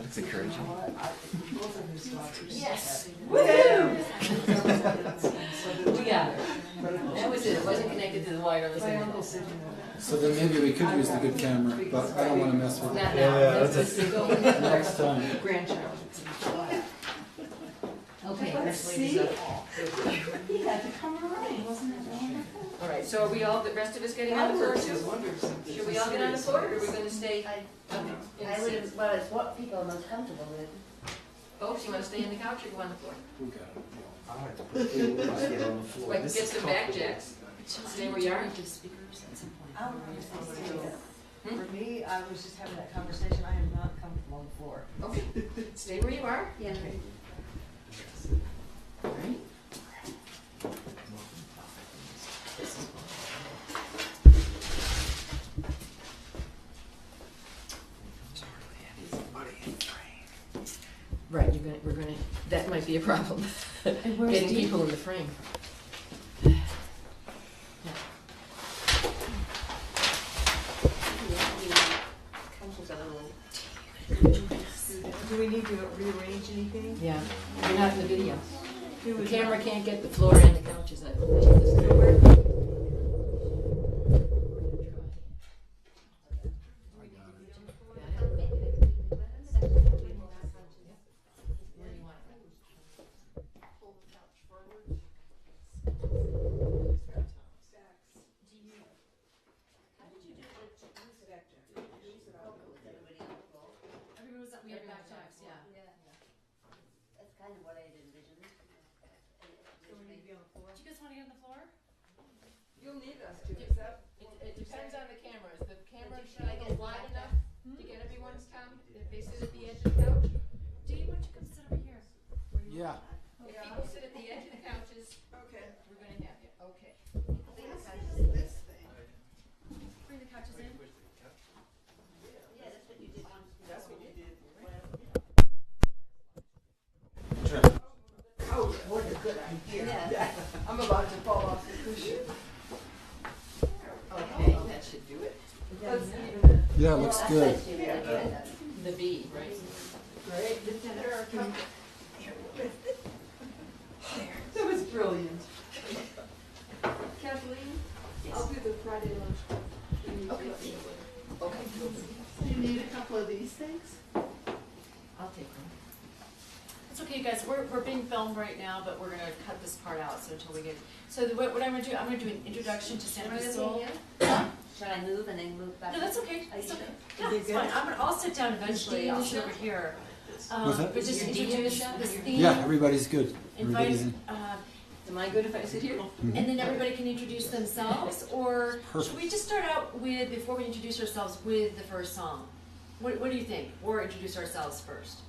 That's encouraging. Yes! Woohoo! We got it. That was it. It wasn't connected to the wireless internet. So then maybe we could use the good camera, but I don't want to mess with it. Not now. Let's just go with it. Next time. Grandchild. Okay, Let's let's see. leave this up. He had to come around, wasn't it wonderful? All right, so are we all, the rest of us getting on the floor too? Should we all get on the floor, or are we gonna stay? I would have, well, it's what people are most comfortable with. Folks, you wanna stay on the couch or go on the floor? Who got it? I like to put people right here on the floor. Like, This get is some back comfortable. jacks. Stay where you are. I would say for me, I was just having that conversation, I am not comfortable on the floor. Okay, stay where you are. Yeah. All right. Right, we're gonna, that might be a problem. Getting people in the frame. Do we need to rearrange anything? Yeah, you're not in the video. Who The was camera can't get the floor and the couches. I believe. We have backjacks, yeah. That's kind of what I had envisioned. Do we need to be on the floor? Do you guys want to get on the floor? You'll need us to, is that? It depends on the cameras. The camera should I get wide enough to get everyone's come? If they sit at the edge of the couch? Dee, why don't you come sit over here? Yeah. If people sit at the edge of the couches, Okay. we're gonna have you. Okay. This thing. Bring the couches in. Yeah, that's what you did. That's what you did. Sure. Oh, what a good idea. Yeah. I'm about to fall off the cushion. Okay, that should do it. Let's even Yeah, it looks good. The B, right? Great. There are a couple. That was brilliant. Kathleen, I'll do the Friday lunch. Okay. Okay. Do you need a couple of these things? I'll take them. It's okay, guys, we're being filmed right now, but we're gonna cut this part out, so until we get, so what I'm gonna do an introduction to Santa Soul. Should I move and then move back? No, that's okay, Are you it's okay. sure? Yeah, it's fine, I'll sit down eventually, I'll sit over here. What's that? But just Your D in the introduce shot? this Your- theme, Yeah, everybody's good. Everybody's invite, in. Am I good if I sit here? and then everybody can introduce themselves, or should Perfect. we just start out with, before we introduce ourselves, with the first song? What do you think? Or introduce ourselves first?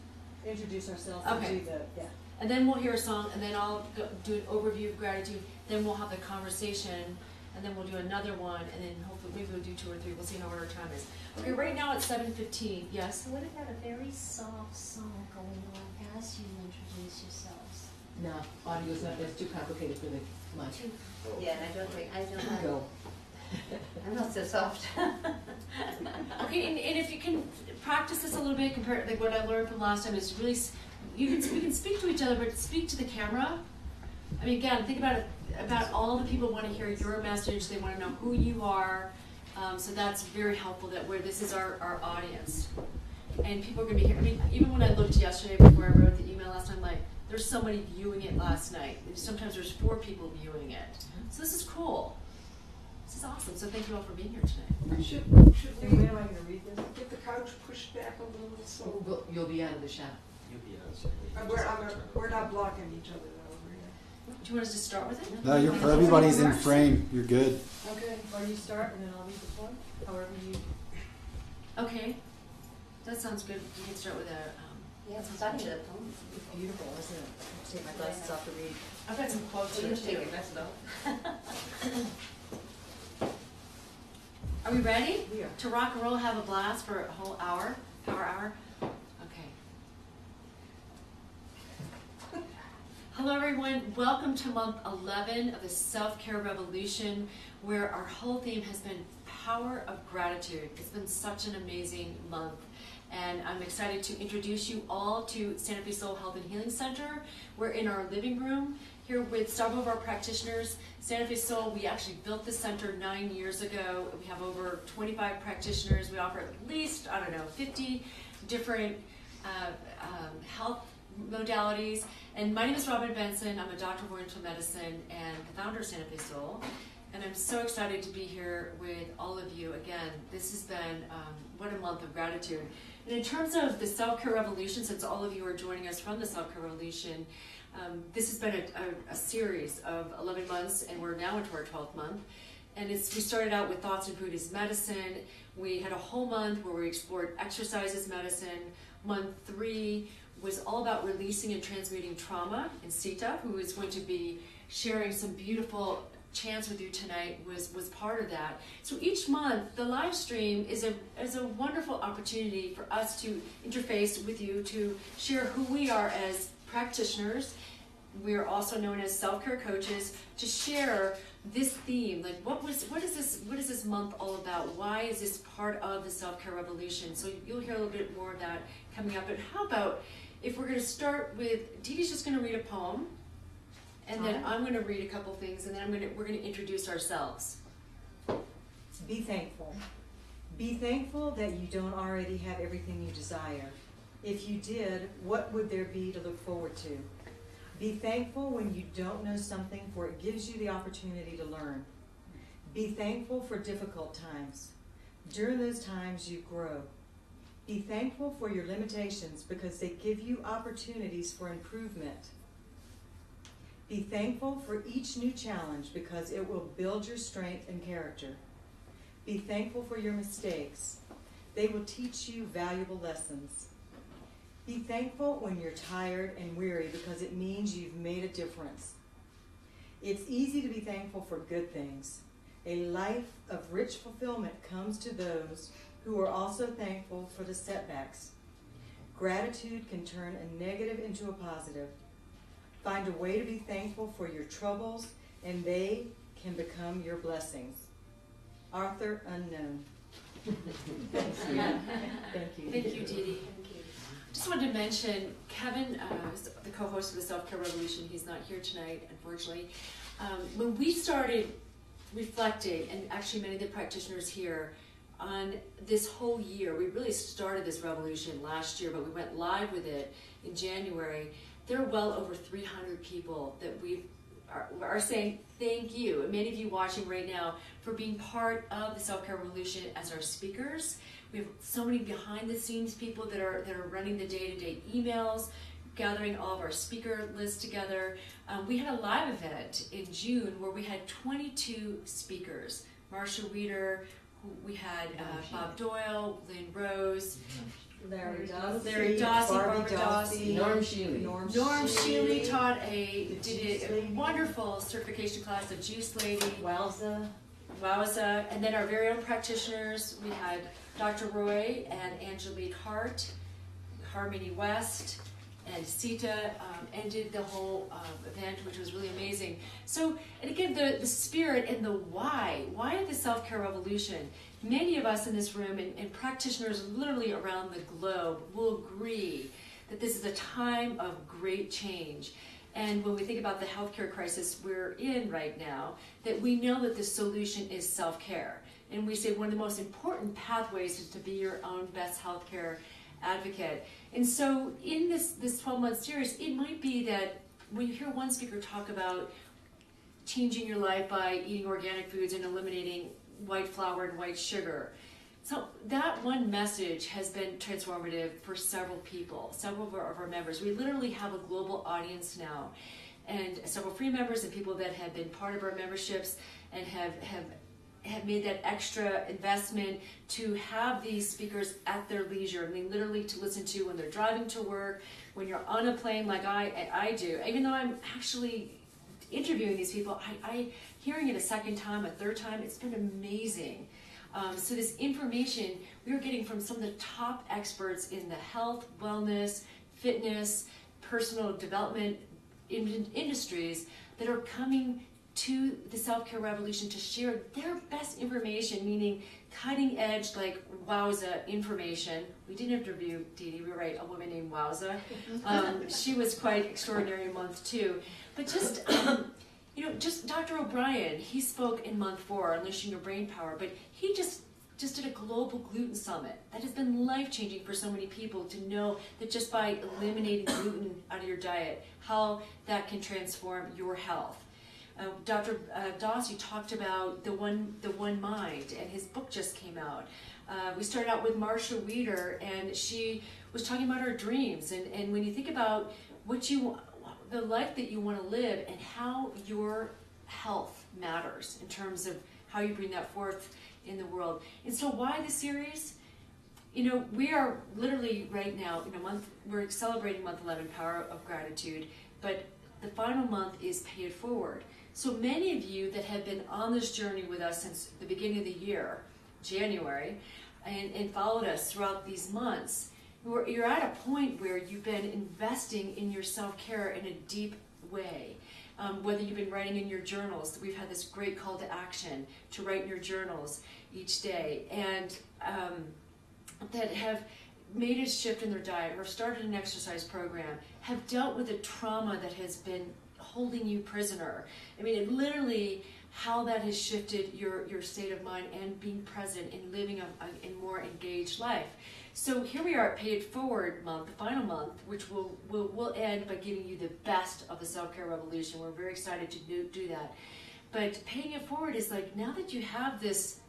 Introduce ourselves Okay. and do the, yeah. And then we'll hear a song, and then I'll do an overview of gratitude, then we'll have the conversation, and then we'll do another one, and then hopefully maybe we'll do 2 or 3, we'll see how our time is. Okay, right now it's 7:15, yes? So what about a very soft song going on as you introduce yourselves? No, audio's not, that's too complicated for the mic. Yeah, and I don't Go. I'm not so soft. Okay, and if you can practice this a little bit, compare like what I learned from last time is really, we can speak to each other, but speak to the camera. I mean, again, think about it, about all the people want to hear your message, they want to know who you are, so that's very helpful that this is our audience. And people are going to be here, I mean, even when I looked yesterday before I wrote the email last time, like, there's somebody viewing it last night. Sometimes there's 4 people viewing it. So this is cool. This is awesome, so thank you all for being here tonight. Should And we when am I gonna read this? Get the couch pushed back a little so. You'll be out of the shot. You'll be on. We're not blocking each other though over here. Do you want us to start with it? No, everybody's in frame. You're good. Okay, or you start and then I'll read the poem, however you. Okay, that sounds good. You can start with a, Yeah, it's starting to poem. It's beautiful, isn't it? Take my glasses off to read. I've got some quotes So here you just take too. your glasses off. Are we ready? We are. To rock and roll, have a blast for a whole hour? Power hour? Okay. Hello everyone, welcome to month 11 of the Self-Care Revolution, where our whole theme has been power of gratitude. It's been such an amazing month. And I'm excited to introduce you all to Santa Fe Soul Health and Healing Center. We're in our living room here with several of our practitioners. Santa Fe Soul, we actually built this center 9 years ago. We have over 25 practitioners. We offer at least, 50 different health modalities. And my name is Robin Benson. I'm a doctor of Oriental Medicine and the founder of Santa Fe Soul. And I'm so excited to be here with all of you. Again, this has been what a month of gratitude. And in terms of the self-care revolution, since all of you are joining us from the self-care revolution, this has been a series of 11 months, and we're now into our 12th month. And we started out with thoughts and food as medicine. We had a whole month where we explored exercise as medicine. Month 3 was all about releasing and transmuting trauma. And Sita, who is going to be sharing some beautiful chants with you tonight, was part of that. So each month, the live stream is a wonderful opportunity for us to interface with you, to share who we are as practitioners. We are also known as self-care coaches, to share this theme. Like, what is this month all about? Why is this part of the self-care revolution? So you'll hear a little bit more of that coming up. But how about if we're going to start with, Dee Dee's just going to read a poem, and then I'm going to read a couple things, and then we're going to introduce ourselves. Be thankful. Be thankful that you don't already have everything you desire. If you did, what would there be to look forward to? Be thankful when you don't know something, for it gives you the opportunity to learn. Be thankful for difficult times. During those times, you grow. Be thankful for your limitations, because they give you opportunities for improvement. Be thankful for each new challenge, because it will build your strength and character. Be thankful for your mistakes. They will teach you valuable lessons. Be thankful when you're tired and weary, because it means you've made a difference. It's easy to be thankful for good things. A life of rich fulfillment comes to those who are also thankful for the setbacks. Gratitude can turn a negative into a positive. Find a way to be thankful for your troubles, and they can become your blessings. Author unknown. Thank you. Thank you, Dee Dee. Just wanted to mention, Kevin, the co-host of the Self-Care Revolution, he's not here tonight, unfortunately. When we started reflecting, and actually many of the practitioners here, on this whole year, we really started this revolution last year, but we went live with it in January. There are well over 300 people that we are saying thank you, and many of you watching right now, for being part of the Self-Care Revolution as our speakers. We have so many behind-the-scenes people that are running the day-to-day emails, gathering all of our speaker lists together. We had a live event in June where we had 22 speakers. Marsha Weeder, we had Bob Doyle, Lynn Rose, Larry Dawsey, Barbara Dawsey, Norm Shealy. Norm Shealy did a wonderful certification class of Juice Lady. Wowza. And then our very own practitioners, we had Dr. Roy and Angelique Hart, Harmony West, and Sita ended the whole event, which was really amazing. So, and again, the spirit and the why the self-care revolution. Many of us in this room and practitioners literally around the globe will agree that this is a time of great change. And when we think about the healthcare crisis we're in right now, that we know that the solution is self-care. And we say one of the most important pathways is to be your own best healthcare advocate. And so in this 12-month series, it might be that when you hear one speaker talk about changing your life by eating organic foods and eliminating white flour and white sugar, so that one message has been transformative for several people, several of our members. We literally have a global audience now, and several free members and people that have been part of our memberships and have made that extra investment to have these speakers at their leisure. I mean, literally to listen to when they're driving to work, when you're on a plane like I do. Even though I'm actually interviewing these people, I hearing it a second time, a third time, it's been amazing. So this information we are getting from some of the top experts in the health, wellness, fitness, personal development industries that are coming to the self-care revolution to share their best information, meaning cutting edge, like wowza information. We didn't interview Dee Dee, we were right, a woman named Wowza. She was quite extraordinary in month 2. But just, just Dr. O'Brien, he spoke in month 4, Unleashing Your Brain Power, but he just did a global gluten summit that has been life-changing for so many people to know that just by eliminating gluten out of your diet, how that can transform your health. Dr. Dawsey talked about the one mind, and his book just came out. We started out with Marsha Weeder, and she was talking about her dreams, and when you think about the life that you want to live and how your health matters in terms of how you bring that forth in the world. And so why this series? We are literally right now we're celebrating month 11, Power of Gratitude, but the final month is Pay It Forward. So many of you that have been on this journey with us since the beginning of the year, January, and followed us throughout these months, you're at a point where you've been investing in your self-care in a deep way. Whether you've been writing in your journals, we've had this great call to action to write in your journals each day, and that have made a shift in their diet or started an exercise program, have dealt with the trauma that has been holding you prisoner. I mean, it literally, how that has shifted your state of mind and being present and living a more engaged life. So here we are at Pay It Forward month, the final month, which we'll end by giving you the best of the self-care revolution. We're very excited to do that. But paying it forward is like, now that you have this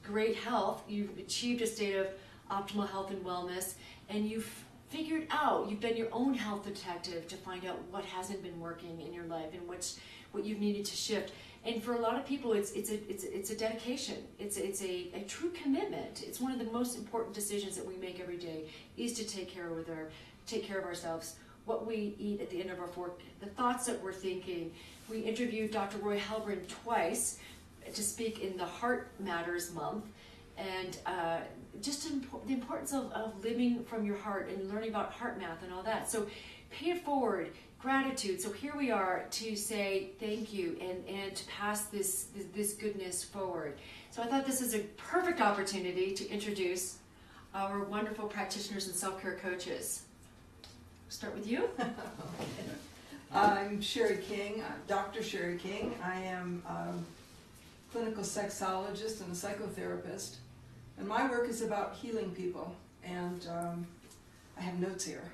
great health, you've achieved a state of optimal health and wellness, and you've figured out, you've been your own health detective to find out what hasn't been working in your life and what you've needed to shift. And for a lot of people, it's a dedication. It's a true commitment. It's one of the most important decisions that we make every day is to take care of ourselves. What we eat at the end of our fork, the thoughts that we're thinking. We interviewed Dr. Roy Halbrin twice to speak in the Heart Matters month, and just the importance of living from your heart and learning about heart math and all that. So pay it forward, gratitude. So here we are to say thank you and to pass this goodness forward. So I thought this is a perfect opportunity to introduce our wonderful practitioners and self-care coaches. Start with you. I'm Sherry King, Dr. Sherry King. I am a clinical sexologist and a psychotherapist. And my work is about healing people. And I have notes here.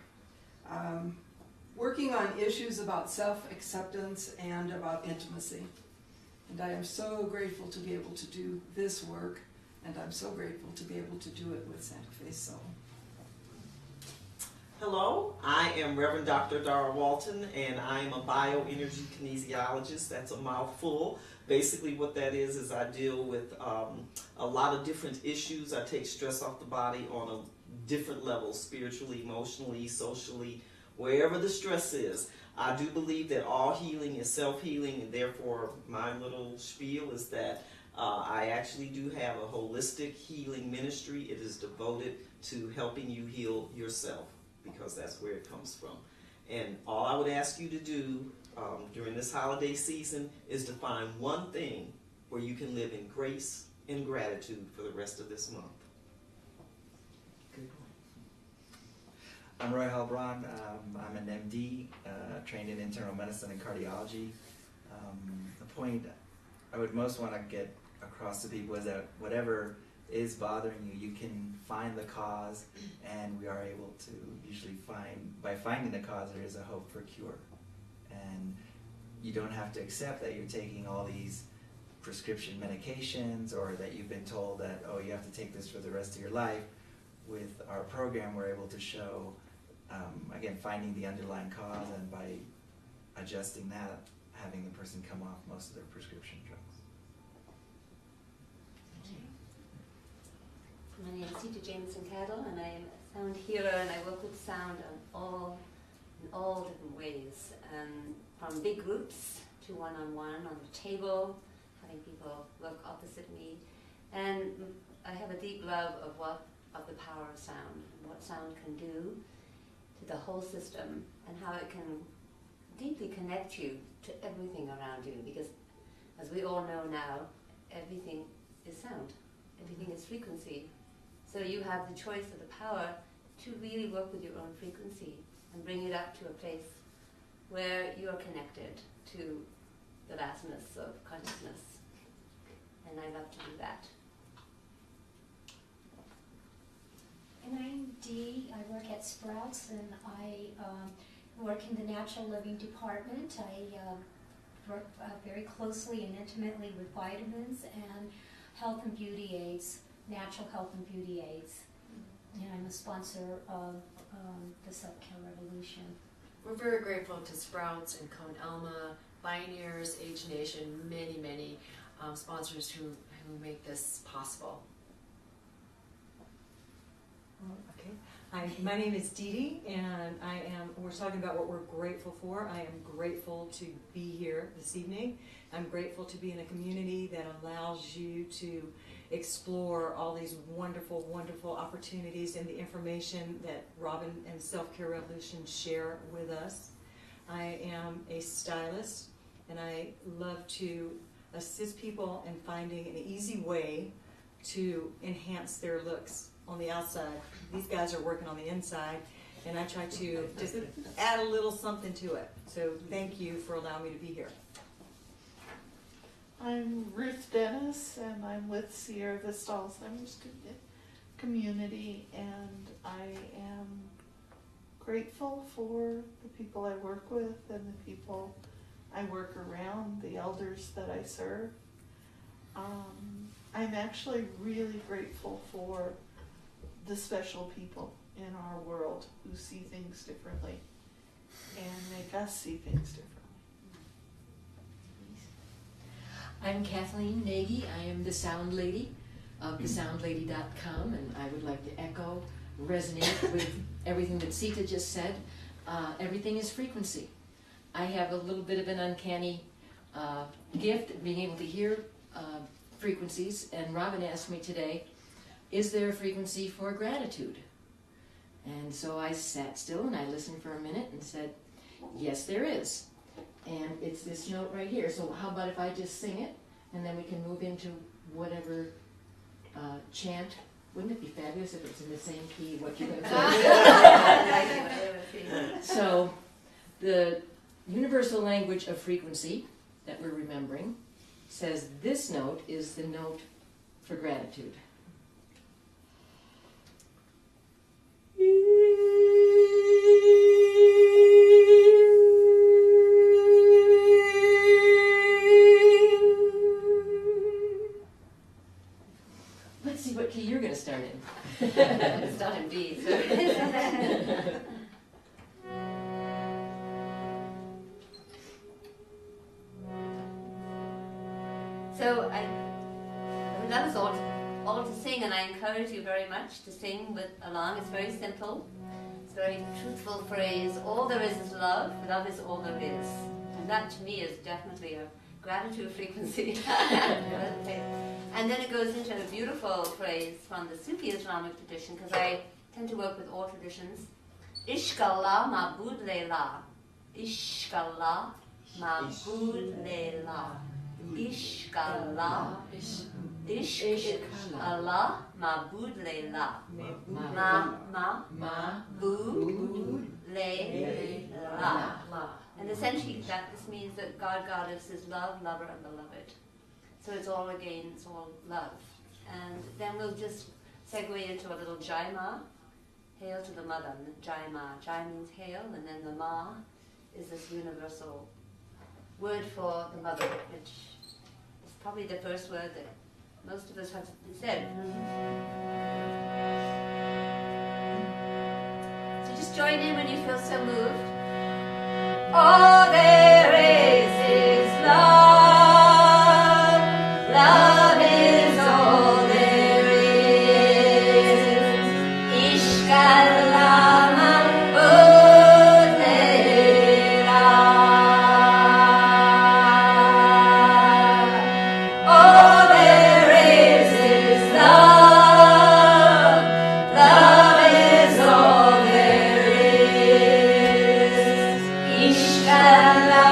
Working on issues about self-acceptance and about intimacy. And I am so grateful to be able to do this work, and I'm so grateful to be able to do it with Santa Fe Soul. Hello, I am Reverend Dr. Dara Walton, and I am a bioenergy kinesiologist. That's a mouthful. Basically what that is I deal with a lot of different issues. I take stress off the body on a different level, spiritually, emotionally, socially, wherever the stress is. I do believe that all healing is self-healing, and therefore my little spiel is that I actually do have a holistic healing ministry. It is devoted to helping you heal yourself, because that's where it comes from. And all I would ask you to do during this holiday season is to find one thing where you can live in grace and gratitude for the rest of this month. I'm Roy Halbron. I'm an MD, trained in internal medicine and cardiology. The point I would most want to get across to people is that whatever is bothering you, you can find the cause, and we are able to usually by finding the cause, there is a hope for cure. And you don't have to accept that you're taking all these prescription medications, or that you've been told that, oh, you have to take this for the rest of your life. With our program, we're able to show, again, finding the underlying cause, and by adjusting that, having the person come off most of their prescription drugs. My name is Sita Jamieson, and I am a sound healer, and I work with sound in all different ways, from big groups to one-on-one on the table, having people work opposite me, and I have a deep love of the power of sound, and what sound can do to the whole system, and how it can deeply connect you to everything around you, because As we all know now, everything is sound. Everything is frequency. So you have the choice or the power to really work with your own frequency and bring it up to a place where you are connected to the vastness of consciousness. And I love to do that. And I'm Dee. I work at Sprouts, and I work in the natural living department. I work very closely and intimately with vitamins and health and beauty aids, natural health and beauty aids. And I'm a sponsor of the Self-Care Revolution. We're very grateful to Sprouts and Cone Alma, Pioneers, Age Nation, many sponsors who make this possible. Okay. Hi, my name is Dee Dee, and we're talking about what we're grateful for. I am grateful to be here this evening. I'm grateful to be in a community that allows you to explore all these wonderful, wonderful opportunities and the information that Robin and Self-Care Revolution share with us. I am a stylist, and I love to assist people in finding an easy way to enhance their looks on the outside. These guys are working on the inside, and I try to just add a little something to it. So thank you for allowing me to be here. I'm Ruth Dennis, and I'm with Sierra Vista Alzheimer's Community, and I am grateful for the people I work with and the people I work around, the elders that I serve. I'm actually really grateful for the special people in our world who see things differently and make us see things differently. I'm Kathleen Nagy. I am the Sound Lady of thesoundlady.com, and I would like to echo, resonate with everything that Sita just said. Everything is frequency. I have a little bit of an uncanny gift of being able to hear frequencies, and Robin asked me today, is there a frequency for gratitude? And so I sat still and I listened for a minute and said, yes, there is. And it's this note right here. So how about if I just sing it, and then we can move into whatever chant. Wouldn't it be fabulous if it's in the same key what you're going to play? So the universal language of frequency that we're remembering says this note is the note for gratitude. Let's see what key you're going to start in. It's not in B. So I would love us all to sing, and I encourage you very much to sing along. It's very simple. It's a very truthful phrase. All there is love. Love is all there is. And that to me is definitely a gratitude frequency. And then it goes into a beautiful phrase from the Sufi Islamic tradition, because I tend to work with all traditions. Ishkallah ma'bud leila. Ishkallah ma'bud leila. Ishkallah. Ishkallah ma'bud leila. Ma'bud leila. And essentially this means that God, Goddess is love, lover, and beloved. So it's all love. And then we'll just segue into a little Jai Ma. Hail to the mother, Jai Ma. Jai means hail, and then the Ma is this universal word for the mother, which is probably the first word that most of us have said. So just join in when you feel so moved. All there is love. Love is all there is. Ishkallah ma'bud leila. All there is love. Love is all there is. Ishkallah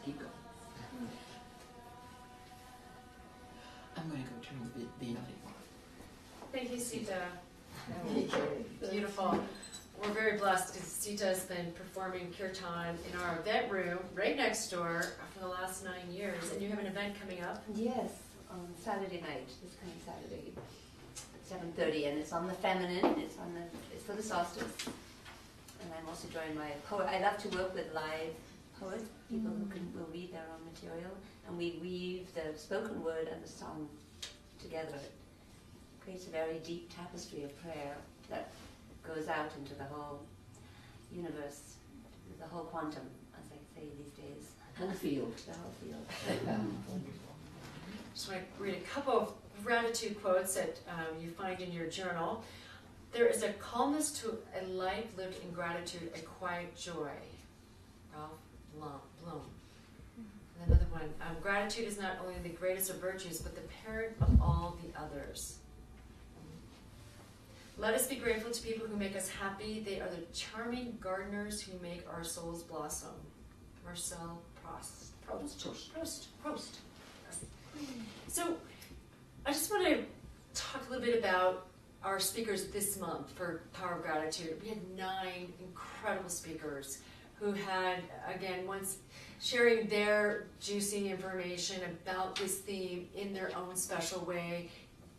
Keep going. I'm going to go turn the audio on. Thank you, Sita. Beautiful. We're very blessed because Sita has been performing Kirtan in our event room right next door for the last 9 years. And you have an event coming up? Yes, on Saturday night, this coming Saturday, at 7:30, and it's on the feminine. It's for the solstice. And I'm also joined by a poet. I love to work with live poets, people who will read their own material, and we weave the spoken word and the song together. It creates a very deep tapestry of prayer that goes out into the whole universe, the whole quantum, as I say these days. Whole field. The whole field. Just want to read a couple of gratitude quotes that you find in your journal. There is a calmness to a life lived in gratitude, a quiet joy. Ralph Bloom. And another one, gratitude is not only the greatest of virtues, but the parent of all the others. Let us be grateful to people who make us happy. They are the charming gardeners who make our souls blossom. Marcel Proust. So, I just want to talk a little bit about our speakers this month for Power of Gratitude. We had 9 incredible speakers who had, again, once sharing their juicy information about this theme in their own special way,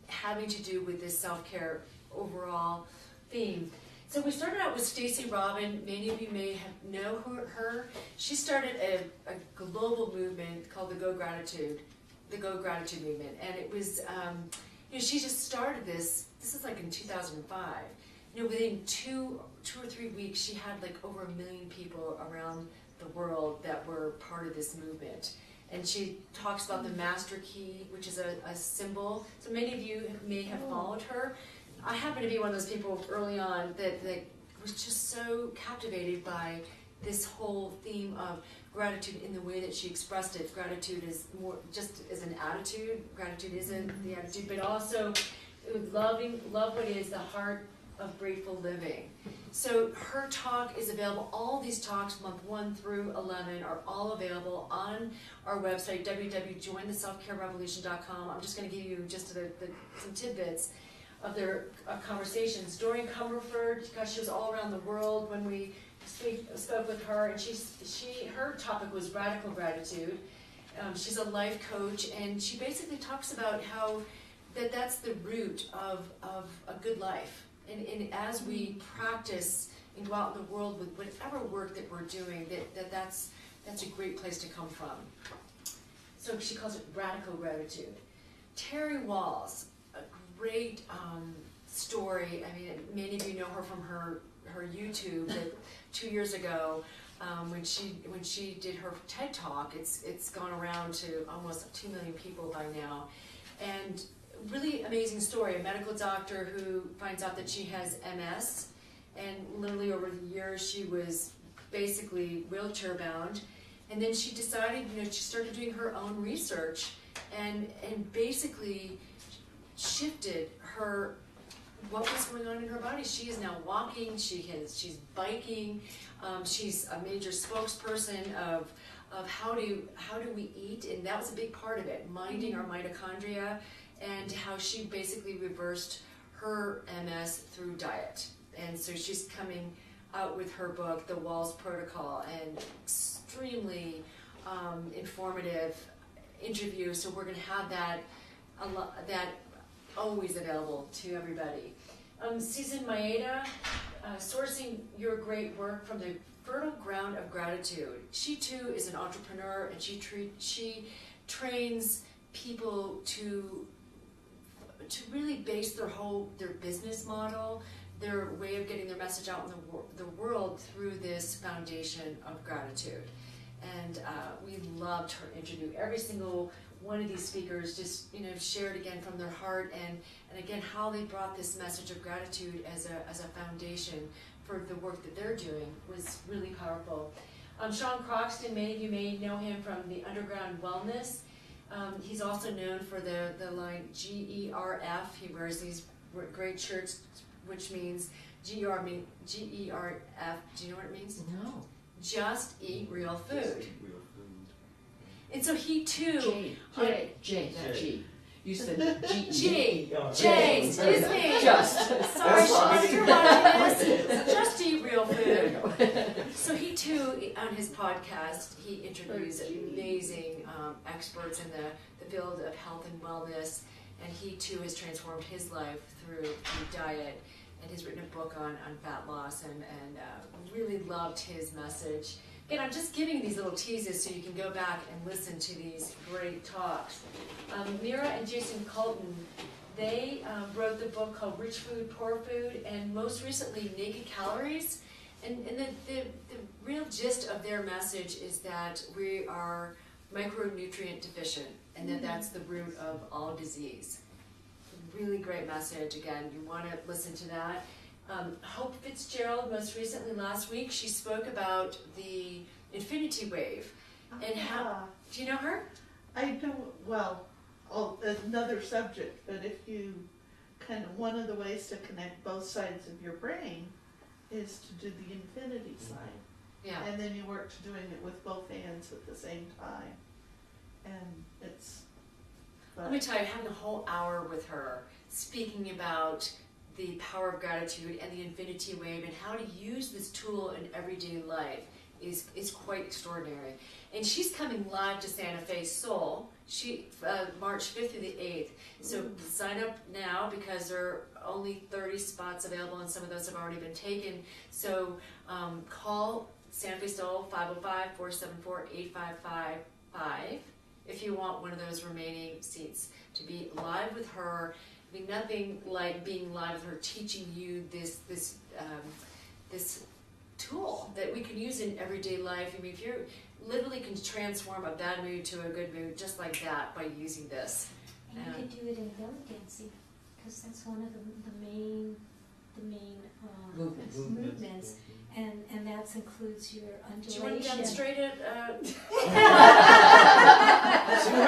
having to do with this self-care overall theme. So we started out with Stacey Robin. Many of you may know her. She started a global movement called the Go Gratitude movement, and it was, she just started this. This is like in 2005. Within two or 3 weeks, she had like over 1 million people around the world that were part of this movement. And she talks about the master key, which is a symbol. So many of you may have followed her. I happen to be one of those people early on that was just so captivated by this whole theme of gratitude in the way that she expressed it. Gratitude is more just as an attitude. Gratitude isn't the attitude, but also love what is the heart of grateful living. So her talk is available. All these talks, month 1 through 11, are all available on our website, www.jointheselfcarerevolution.com. I'm just going to give you just some tidbits of their conversations. Doreen Cumberford, gosh, she was all around the world when we spoke with her, and her topic was radical gratitude. She's a life coach, and she basically talks about how that's the root of a good life. And as we practice and go out in the world with whatever work that we're doing, that's a great place to come from. So she calls it radical gratitude. Terry Walls, a great story. I mean, many of you know her from her YouTube that 2 years ago when she did her TED Talk. It's gone around to almost 2 million people by now, and really amazing story. A medical doctor who finds out that she has MS, and literally over the years she was basically wheelchair bound, and then she decided, she started doing her own research, and basically shifted what was going on in her body. She is now walking, she's biking, she's a major spokesperson of how do we eat, and that was a big part of it, minding our mitochondria, and how she basically reversed her MS through diet. And so she's coming out with her book, The Walls Protocol, and extremely informative interview. So we're going to have that always available to everybody. Susan Maeda, sourcing your great work from the fertile ground of gratitude. She too is an entrepreneur, and she trains people to really base their business model, their way of getting their message out in the world through this foundation of gratitude. And we loved her interview. Every single one of these speakers just shared again from their heart, and again how they brought this message of gratitude as a foundation for the work that they're doing was really powerful. Sean Croxton, many of you may know him from the Underground Wellness. He's also known for the line GERF. He wears these great shirts, which means GERF. Do you know what it means? No. Just eat real food. And so he too. J, not G. You said J, excuse me. Just. Sorry, Sean, if you're watching this. Just eat real food. So he too, on his podcast, he interviews amazing experts in the field of health and wellness, and he too has transformed his life through diet, and has written a book on fat loss, and really loved his message. Again, I'm just giving these little teases so you can go back and listen to these great talks. Mira and Jason Colton, they wrote the book called Rich Food, Poor Food, and most recently Naked Calories. And the real gist of their message is that we are micronutrient deficient, and that that's the root of all disease. Really great message. Again, you want to listen to that. Hope Fitzgerald, most recently last week, she spoke about the infinity wave. And how, do you know her? I don't, another subject, but if you one of the ways to connect both sides of your brain is to do the infinity sign. Yeah. And then you work to doing it with both hands at the same time. And it's... Let me tell you, having a whole hour with her, speaking about the power of gratitude and the infinity wave and how to use this tool in everyday life is quite extraordinary. And she's coming live to Santa Fe Soul, March 5th through the 8th. So sign up now because there are only 30 spots available, and some of those have already been taken. So call Santa Fe Soul 505-474-8555 if you want one of those remaining seats to be live with her. I mean, nothing like being live with her, teaching you this tool that we can use in everyday life. I mean, if you literally can transform a bad mood to a good mood just like that by using this. And you could do it in belly dancing, because that's one of the main movements. And that includes your undulation. Do you want to demonstrate it?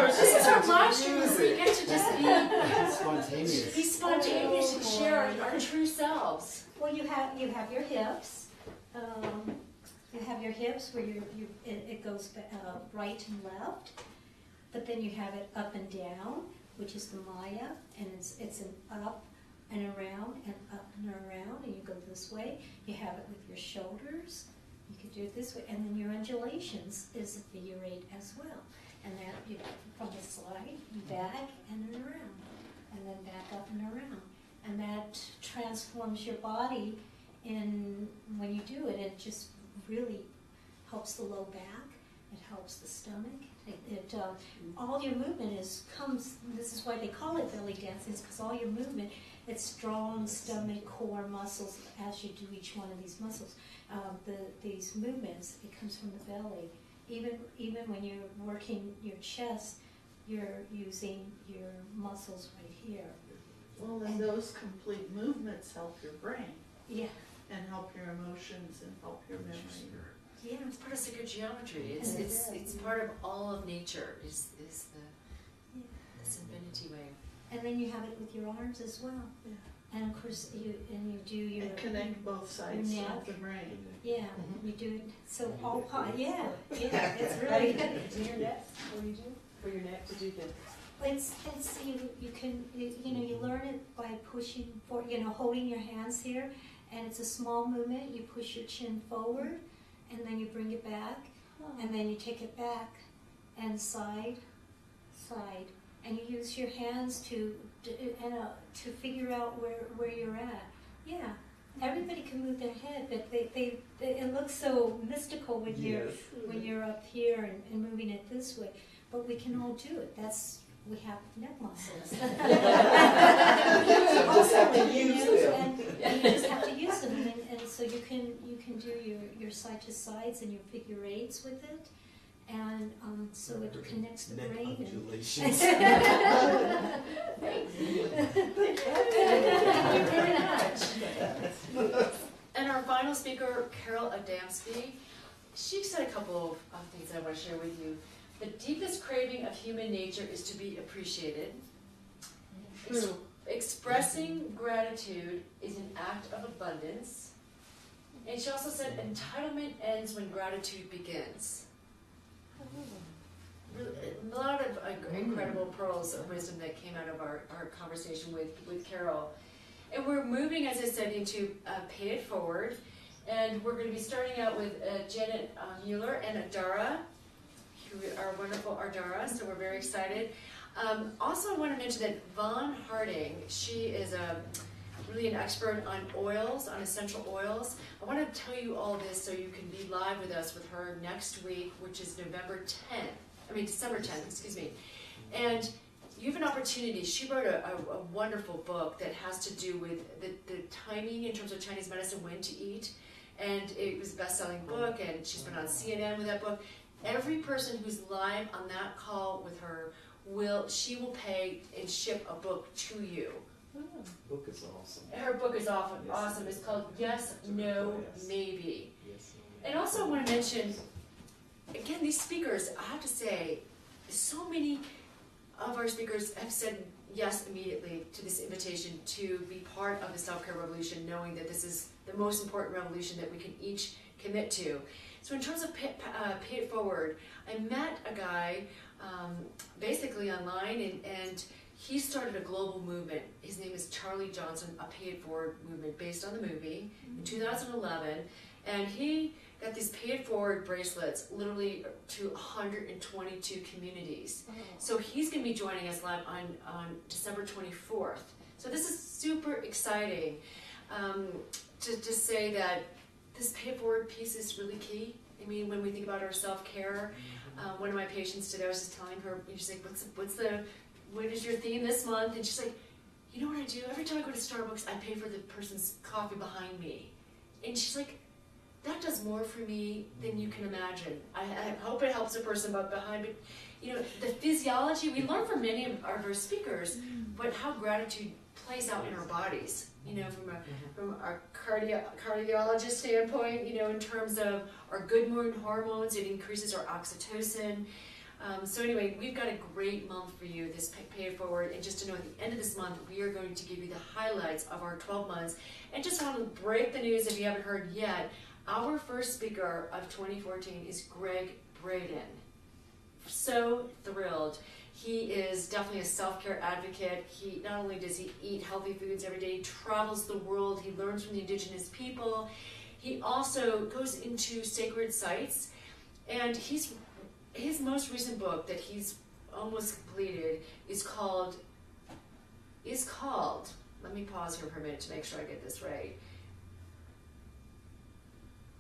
This is our live stream where we get to just be spontaneous and share our true selves. Well, you have your hips. You have your hips where it goes right and left, but then you have it up and down, which is the Maya, and it's an up and around and up and around, and you go this way. You have it with your shoulders. You could do it this way, and then your undulations is a figure 8 as well. And that you from the slide, back and around, and then back up and around, and that transforms your body. And when you do it, it just really helps the low back, It helps the stomach. All your movement comes. This is why they call it belly dancing, because all your movement, it's strong stomach, core muscles. As you do each one of these muscles, these movements, it comes from the belly. Even when you're working your chest, you're using your muscles right here. Well, and those complete movements help your brain Yeah, and help your emotions and help your memory. yeah. It's part of sacred geometry. It's part of all of nature. Is Yeah. this infinity way. And then you have it with your arms as well. Yeah. And of course, you do your And connect both sides neck. of the brain. Yeah, you do it. So all part. Yeah, it's really good. Do your neck, what do you do? For your neck to do the. It's you can you learn it by pushing for holding your hands here, and it's a small movement. You push your chin forward, and then you bring it back, and then you take it back, and side, and you use your hands to figure out where you're at. Yeah, everybody can move their head, but it looks so mystical when you're up here and moving it this way. But we can all do it. We have neck muscles. So just have to use them. And you just have to use them, and so you can do your side to sides and your figure eights with it, and so it connects the Neck brain. undulations. Thank you very much. And our final speaker, Carol Adamski, she said a couple of things I want to share with you. The deepest craving of human nature is to be appreciated. Expressing gratitude is an act of abundance. And she also said, entitlement ends when gratitude begins. A lot of incredible pearls of wisdom that came out of our conversation with Carol. And we're moving, as I said, into Pay It Forward. And we're going to be starting out with Janet Mueller and Adara, who are wonderful Ardara, so we're very excited. Also, I want to mention that Vaughn Harding, she is really an expert on oils, on essential oils. I want to tell you all this so you can be live with us with her next week, which is December 10th, excuse me. And you have an opportunity. She wrote a wonderful book that has to do with the timing in terms of Chinese medicine, when to eat. And it was a best-selling book, and she's been on CNN with that book. Every person who's live on that call with her will pay and ship a book to you. Book is awesome. Her book is awesome. It's called Yes, No, Maybe. And also I want to mention, again, these speakers, I have to say, so many of our speakers have said yes immediately to this invitation to be part of the self-care revolution, knowing that this is the most important revolution that we can each commit to. So in terms of Pay It Forward, I met a guy basically online, and he started a global movement. His name is Charlie Johnson, a Pay It Forward movement based on the movie in 2011. And he got these Pay It Forward bracelets literally to 122 communities. Oh. So he's going to be joining us live on December 24th. So this is super exciting to say that this Pay It Forward piece is really key. I mean, when we think about our self-care, one of my patients today, I was just telling her, she's like, what is your theme this month? And she's like, you know what I do? Every time I go to Starbucks, I pay for the person's coffee behind me. And she's like, that does more for me than you can imagine. I hope it helps the person behind me. You know, the physiology, we learn from many of our speakers, but how gratitude plays out in our bodies. You know, from our cardiologist standpoint, you know, in terms of our good mood hormones, it increases our oxytocin. So anyway, we've got a great month for you, this Pay It Forward. And just to know, at the end of this month, we are going to give you the highlights of our 12 months. And just want to break the news, if you haven't heard yet, our first speaker of 2014 is Greg Braden. So thrilled. He is definitely a self-care advocate. He not only does he eat healthy foods every day, he travels the world, he learns from the indigenous people. He also goes into sacred sites, and his most recent book that he's almost completed is called, let me pause here for a minute to make sure I get this right.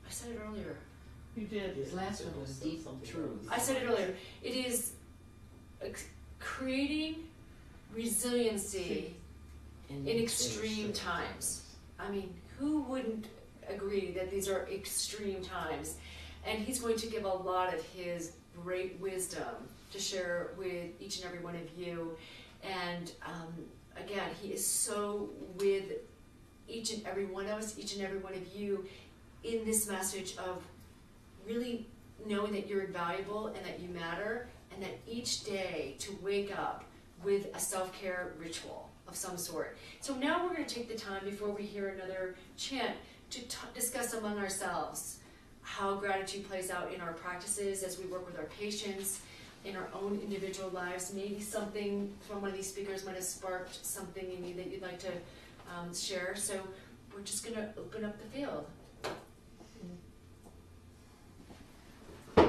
I said it earlier. You did. His last one was Deep Truth. I said it earlier. It is creating resiliency in extreme times. I mean, who wouldn't agree that these are extreme times? And he's going to give a lot of his great wisdom to share with each and every one of you. And again, he is so with each and every one of us, each and every one of you, in this message of really knowing that you're invaluable and that you matter, and that each day to wake up with a self-care ritual of some sort. So now we're going to take the time before we hear another chant to discuss among ourselves how gratitude plays out in our practices as we work with our patients, in our own individual lives. Maybe something from one of these speakers might have sparked something in you that you'd like to share. So we're just going to open up the field. I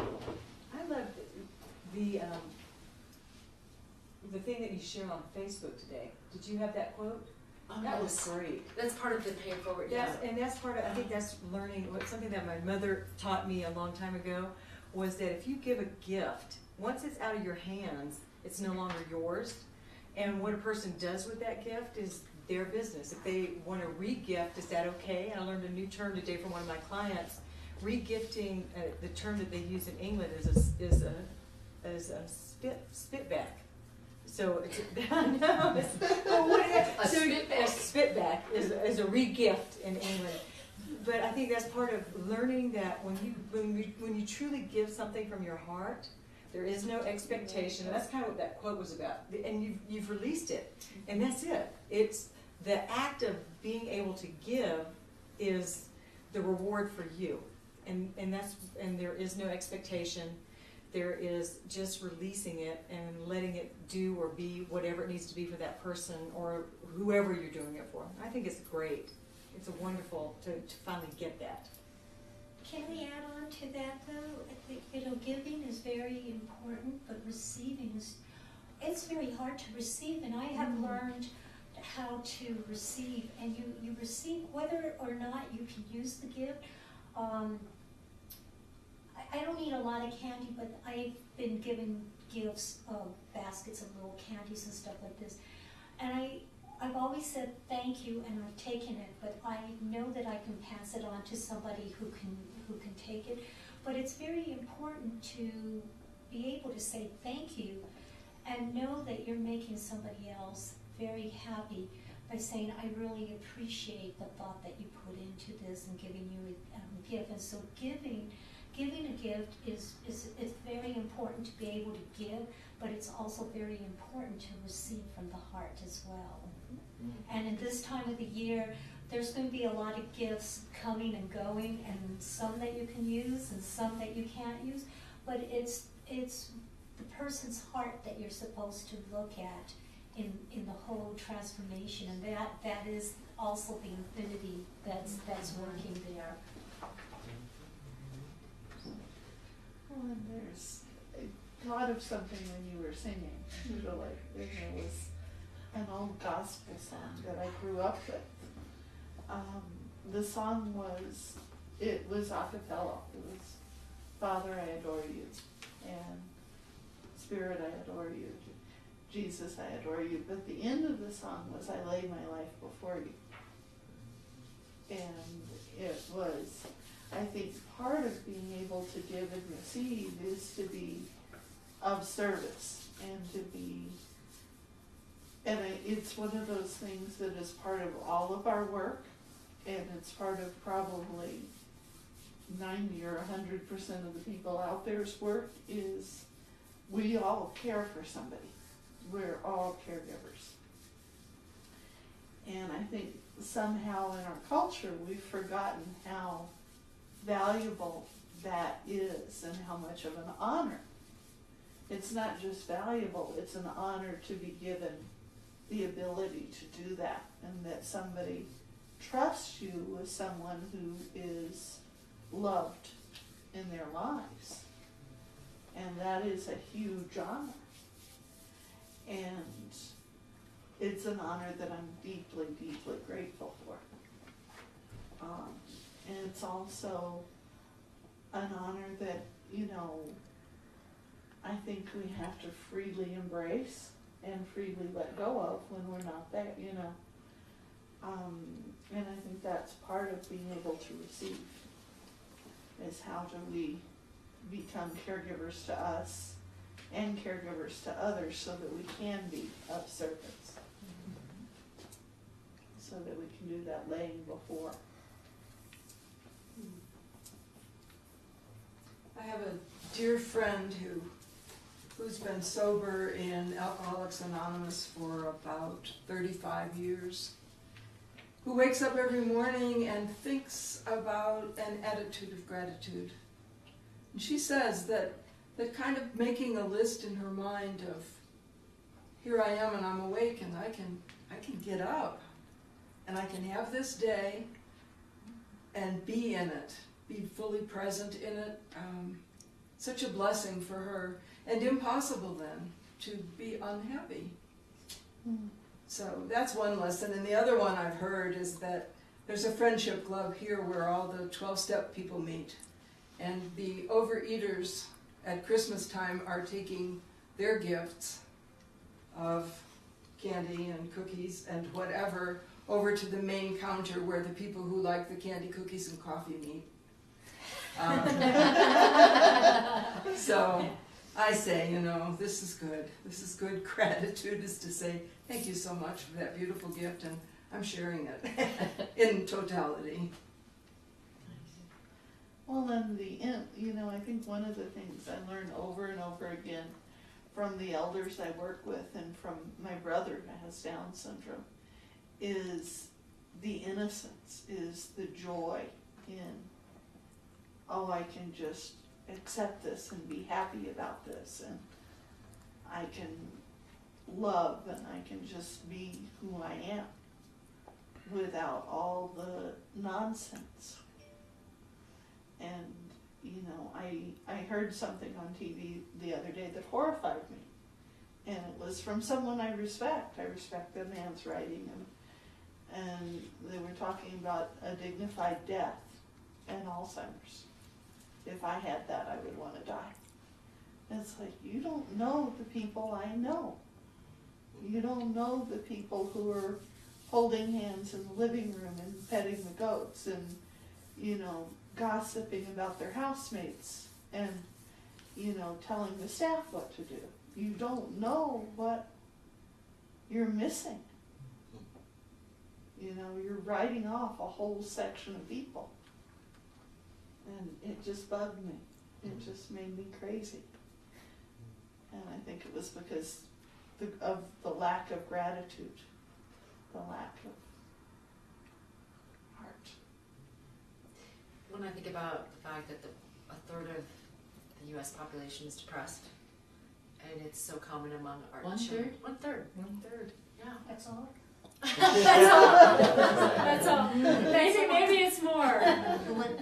love the thing that you shared on Facebook today. Did you have that quote? Oh, That was yes. great. That's part of the pay it forward, yeah. And that's part of, I think that's learning, something that my mother taught me a long time ago, was that if you give a gift, once it's out of your hands, it's no longer yours. And what a person does with that gift is their business. If they want to re-gift, is that okay? I learned a new term today from one of my clients. Re-gifting, the term that they use in England is a spitback. So it's a spitback is a re-gift in England. But I think that's part of learning that when you truly give something from your heart, there is no expectation. And that's kind of what that quote was about. And you've released it, and that's it. It's the act of being able to give is the reward for you, and there is no expectation. There is just releasing it and letting it do or be whatever it needs to be for that person or whoever you're doing it for. I think it's great. It's a wonderful to finally get that. Can we add on to that though? I think, giving is very important, but receiving it's very hard to receive, and I have learned how to receive, and you receive whether or not you can use the gift. I don't eat a lot of candy, but I've been given gifts of baskets of little candies and stuff like this. And I've always said thank you, and I've taken it, but I know that I can pass it on to somebody who can take it. But it's very important to be able to say thank you and know that you're making somebody else very happy by saying, I really appreciate the thought that you put into this and giving you a gift. And so giving a gift is very important to be able to give, but it's also very important to receive from the heart as well. And in this time of the year, there's going to be a lot of gifts coming and going, and some that you can use and some that you can't use, but it's the person's heart that you're supposed to look at in the whole transformation, and that is also the infinity that's working there. Well, and I thought of something when you were singing. There was an old gospel song that I grew up with. The song was a cappella. It was Father, I adore you, and Spirit, I adore you, Jesus, I adore you. But the end of the song was, I lay my life before you. And it was, I think, part of being able to give and receive is to be of service and to be, and it's one of those things that is part of all of our work, and it's part of probably 90 or 100% of the people out there's work is we all care for somebody. We're all caregivers. And I think somehow in our culture we've forgotten how valuable that is and how much of an honor. It's not just valuable, it's an honor to be given the ability to do that, and that somebody trusts you with someone who is loved in their lives. And that is a huge honor. And it's an honor that I'm deeply, deeply grateful for. And it's also an honor that, you know, I think we have to freely embrace and freely let go of when we're not there, you know. And I think that's part of being able to receive, is how do we become caregivers to us and caregivers to others so that we can be of service. So that we can do that laying before. I have a dear friend who's been sober in Alcoholics Anonymous for about 35 years, who wakes up every morning and thinks about an attitude of gratitude. And she says that kind of making a list in her mind of, here I am and I'm awake and I can get up and I can have this day and be in it, be fully present in it. Such a blessing for her, and impossible then to be unhappy. So that's one lesson. And the other one I've heard is that there's a friendship club here where all the 12-step people meet. And the overeaters at Christmas time are taking their gifts of candy and cookies and whatever over to the main counter where the people who like the candy, cookies, and coffee meet. So I say, you know, this is good. This is good. Gratitude is to say, thank you so much for that beautiful gift, and I'm sharing it in totality. Well, and you know, I think one of the things I learned over and over again from the elders I work with and from my brother who has Down syndrome is the innocence, is the joy in, oh, I can just accept this and be happy about this, and I can love and I can just be who I am without all the nonsense. And, you know, I heard something on TV the other day that horrified me. And it was from someone I respect. I respect the man's writing. And they were talking about a dignified death and Alzheimer's. If I had that, I would want to die. And it's like, you don't know the people I know. You don't know the people who are holding hands in the living room and petting the goats and, you know, gossiping about their housemates and, you know, telling the staff what to do. You don't know what you're missing. You know, you're writing off a whole section of people. And it just bugged me. It just made me crazy. And I think it was because of the lack of gratitude, the lack of heart. When I think about the fact that a third of the U.S. population is depressed, and it's so common among our children. 1/3? 1/3. Yeah. That's all? That's all. That's all. Maybe it's more.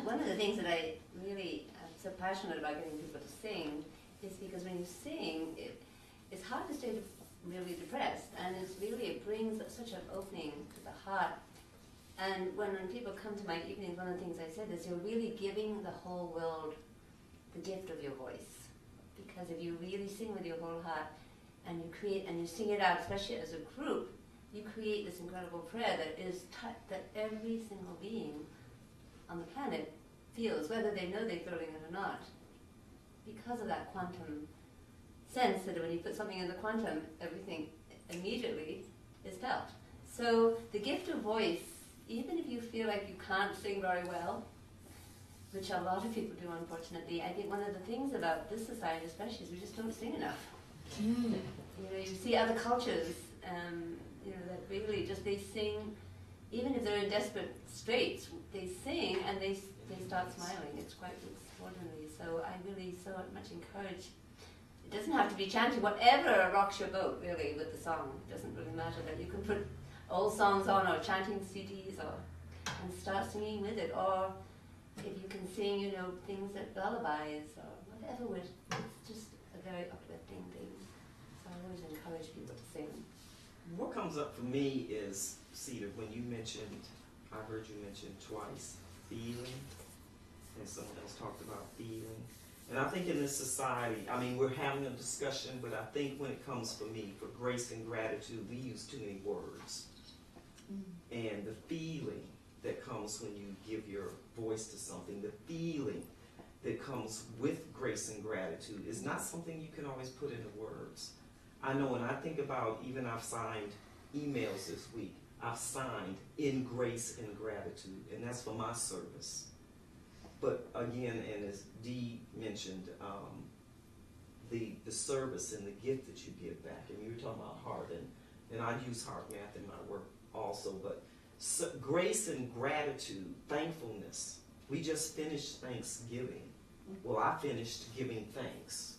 One of the things that I really am so passionate about getting people to sing is because when you sing, it's hard to stay really depressed, and it brings such an opening to the heart. And when people come to my evenings, one of the things I said is you're really giving the whole world the gift of your voice. Because if you really sing with your whole heart, and you create, and you sing it out, especially as a group, you create this incredible prayer that every single being on the planet feels, whether they know they're feeling it or not. Because of that quantum sense that when you put something in the quantum, everything immediately is felt. So the gift of voice, even if you feel like you can't sing very well, which a lot of people do unfortunately, I think one of the things about this society especially is we just don't sing enough. You know, you see other cultures, you know, that really just they sing, even if they're in desperate straits, they sing and they start smiling. It's quite extraordinary. So I really so much encourage. It doesn't have to be chanting, whatever rocks your boat really with the song. It doesn't really matter that you can put old songs on or chanting CDs and start singing with it. Or if you can sing, you know, things that lullabies or whatever, it's just a very uplifting thing. So I always encourage people to sing. What comes up for me is, Sita, when you mentioned, I heard you mention twice, feeling and someone else talked about feeling. And I think in this society, I mean, we're having a discussion, but I think when it comes for me, for grace and gratitude, we use too many words. And the feeling that comes when you give your voice to something, the feeling that comes with grace and gratitude is not something you can always put into words. I know when I think about, even I've signed emails this week, I've signed in grace and gratitude, and that's for my service. But again, and as Dee mentioned, the service and the gift that you give back, and you were talking about heart, and I use heart math in my work also, but grace and gratitude, thankfulness. We just finished Thanksgiving. Well, I finished giving thanks,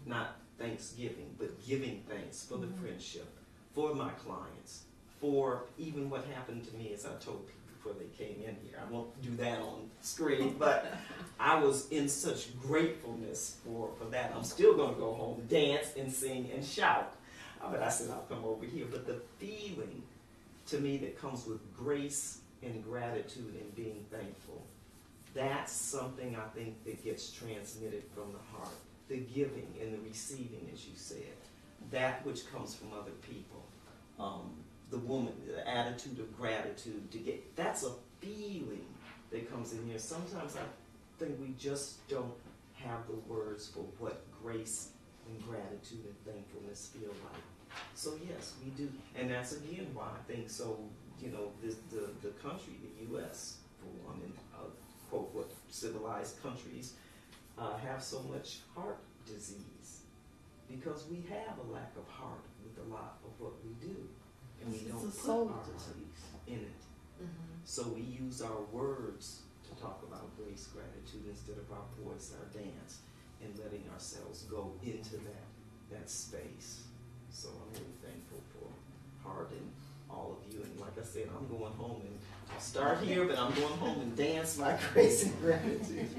not Thanksgiving, but giving thanks for the friendship, for my clients, for even what happened to me, as I told people before they came in here. I won't do that on screen, but I was in such gratefulness for that. I'm still going to go home, dance and sing and shout. But I said I'll come over here. But the feeling to me that comes with grace and gratitude and being thankful, that's something I think that gets transmitted from the heart. The giving and the receiving, as you said, that which comes from other people. The woman, the attitude of gratitude to get, that's a feeling that comes in here. Sometimes I think we just don't have the words for what grace and gratitude and thankfulness feel like. So yes, we do. And that's again why I think so, you know, the country, the U.S., for one, and quote what civilized countries have so much heart disease, because we have a lack of heart with a lot of what we do. And we don't put our heart in it. So we use our words to talk about grace, gratitude, instead of our voice, our dance, and letting ourselves go into that space. So I'm really thankful for Heart and all of you. And like I said, I'm going home, and I'll start here, but I'm going home and dance my grace and gratitude.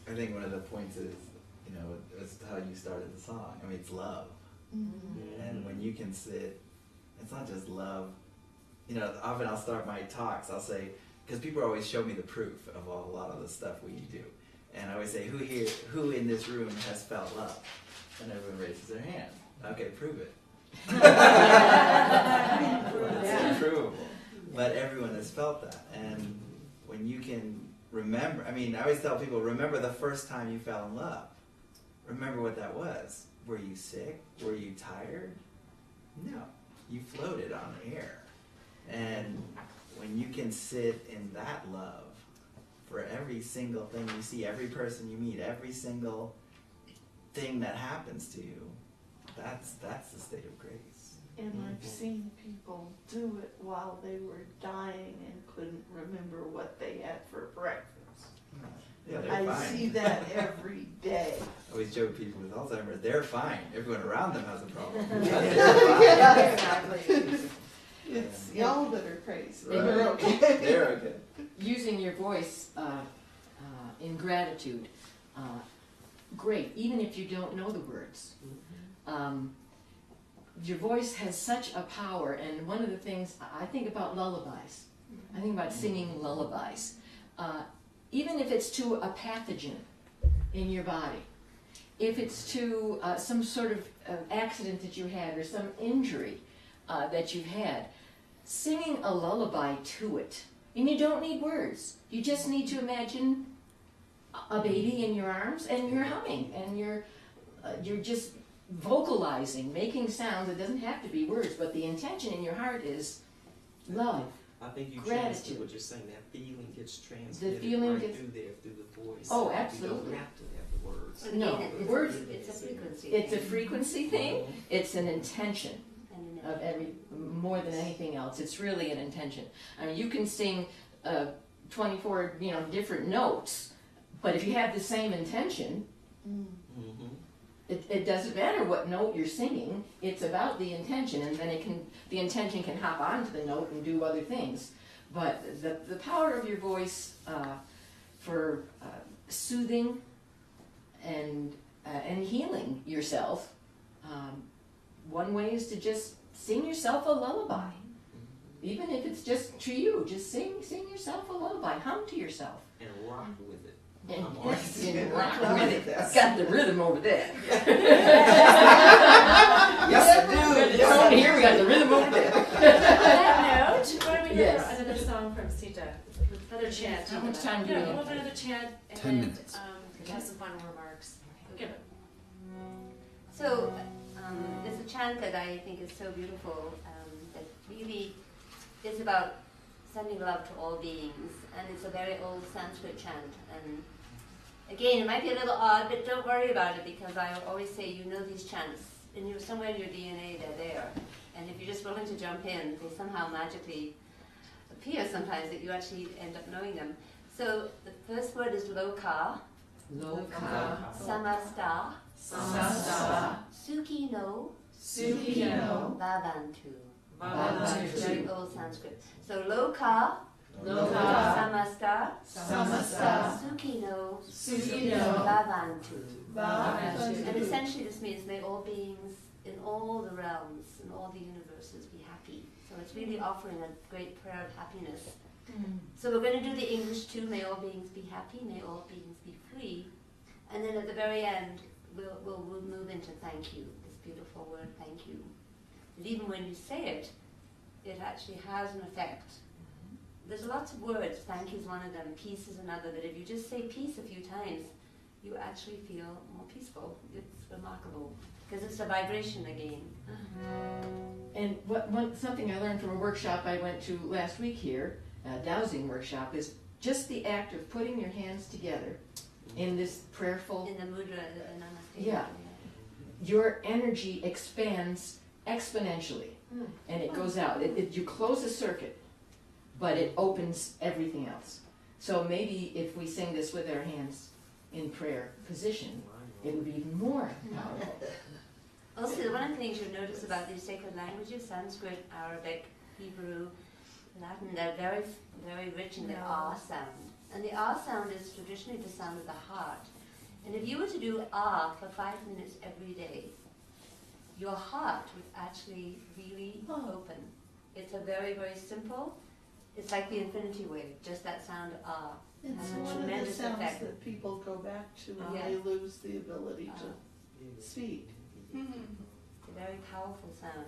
I think one of the points is, you know, it's how you started the song. I mean, it's love. And when you can sit, it's not just love. You know, often I'll start my talks, I'll say, because people always show me the proof of a lot of the stuff we do. And I always say, who in this room has felt love? And everyone raises their hand. Okay, prove it. It's provable. But everyone has felt that. And when you can remember, I mean, I always tell people, remember the first time you fell in love. Remember what that was. Were you sick? Were you tired? No. You floated on air. And when you can sit in that love for every single thing you see, every person you meet, every single thing that happens to you, that's the state of grace. And I've seen people do it while they were dying and couldn't remember what they had for breakfast. Yeah, they're I fine. see that every day. I always joke people with Alzheimer's, they're fine. Everyone around them has a problem. Yeah, exactly. It's y'all that are crazy. Right. They're okay. They're okay. Using your voice in gratitude, great, even if you don't know the words. Your voice has such a power, and one of the things, I think about lullabies. I think about singing lullabies. Even if it's to a pathogen in your body, if it's to some sort of accident that you had or some injury that you've had, singing a lullaby to it. And you don't need words. You just need to imagine a baby in your arms, and you're humming, and you're just vocalizing, making sounds. It doesn't have to be words, but the intention in your heart is love. I think you gratitude. translate what you're saying. That feeling gets transmitted feeling right gets- through there, through the voice. Oh, You absolutely. don't have to have the words. But No, again, words- it's a frequency. It's a thing. frequency thing. It's an intention And of more than anything else. It's really an intention. I mean, you can sing 24, different notes, but if you have the same intention, Mm-hmm. it doesn't matter what note you're singing. It's about the intention, and then the intention can hop onto the note and do other things. But the power of your voice for soothing and healing yourself. One way is to just sing yourself a lullaby, even if it's just to you. Just sing yourself a lullaby. Hum to yourself. And rock with it. And, Yes. it's got the rhythm over there. Yes, I do. Yes, I Over do. here we got the rhythm over there. On that note, why don't we hear Yes. another song from Sita? Another chant. How much time do we Yeah, have? we'll have another chant and 10 then minutes. have some final remarks. Give it. So, there's a chant that I think is so beautiful that really is about sending love to all beings, and it's a very old Sanskrit chant. And again, it might be a little odd, but don't worry about it, because I always say, you know these chants, and somewhere in your DNA they're there. And if you're just willing to jump in, they somehow magically appear sometimes that you actually end up knowing them. So the first word is loka, Loka, samasta, samasta, sukino, sukino, bhavantu. bhavantu. Very old Sanskrit. So loka, Loka, samasta, samasta, sukino, sukino, bhavantu. bhavantu. And essentially this means may all beings in all the realms, in all the universes be happy. So it's really offering a great prayer of happiness. So we're going to do the English too, may all beings be happy, may all beings be free. And then at the very end, we'll move into thank you, this beautiful word, thank you. And even when you say it, it actually has an effect. There's lots of words, thank you is one of them, peace is another, that if you just say peace a few times, you actually feel more peaceful. It's remarkable, because it's a vibration again. And something I learned from a workshop I went to last week here, a dowsing workshop, is just the act of putting your hands together in this prayerful, In the mudra, the namaste. Yeah. your energy expands exponentially, and it goes out. You close a circuit, but it opens everything else. So maybe if we sing this with our hands in prayer position, it would be even more powerful. Also, one of the things you'll notice about these sacred languages, Sanskrit, Arabic, Hebrew, Latin, they're very, very rich in the ah sound. And the ah sound is traditionally the sound of the heart. And if you were to do ah for 5 minutes every day, your heart would actually really open. It's a very, very simple, it's like the infinity wave, just that sound of ah. It's has a one of the tremendous sounds effect. that people go back to when Yeah. they lose the ability to speak. It's a very powerful sound.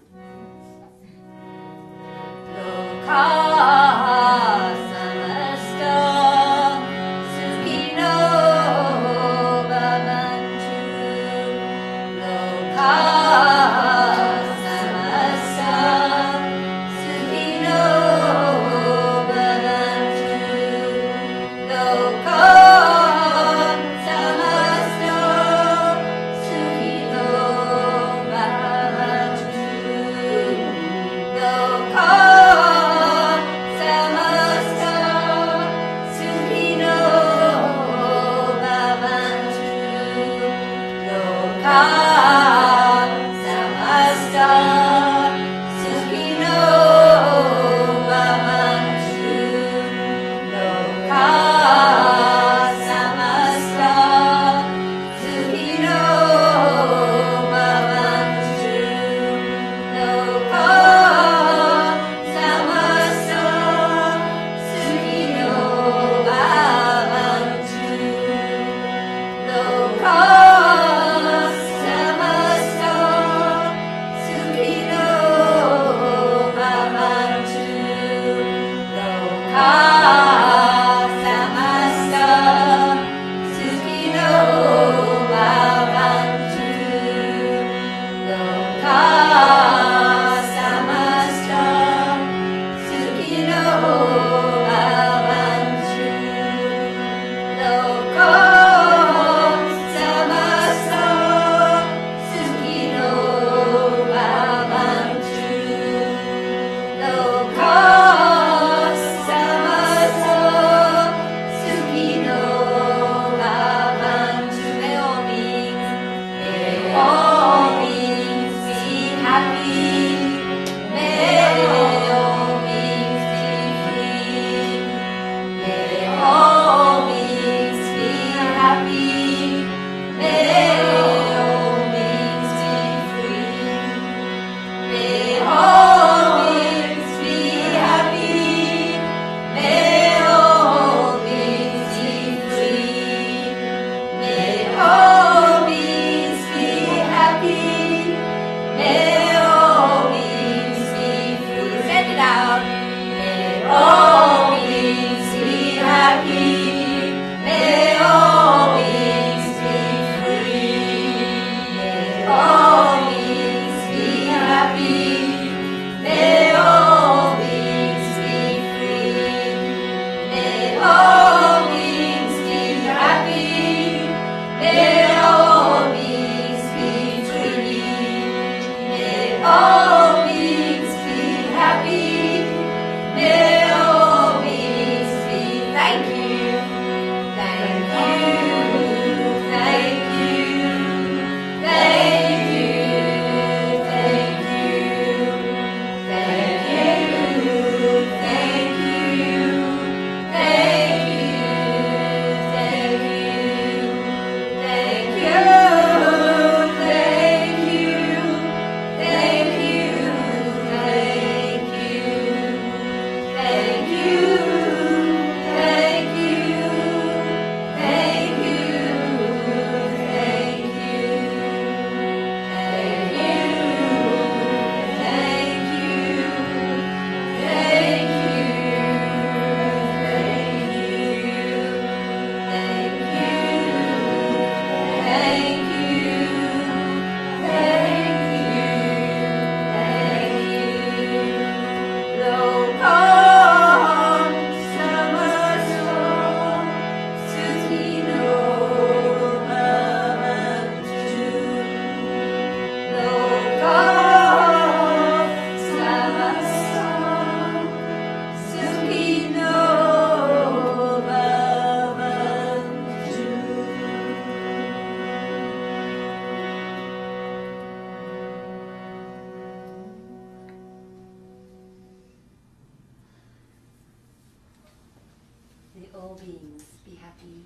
all beings be happy.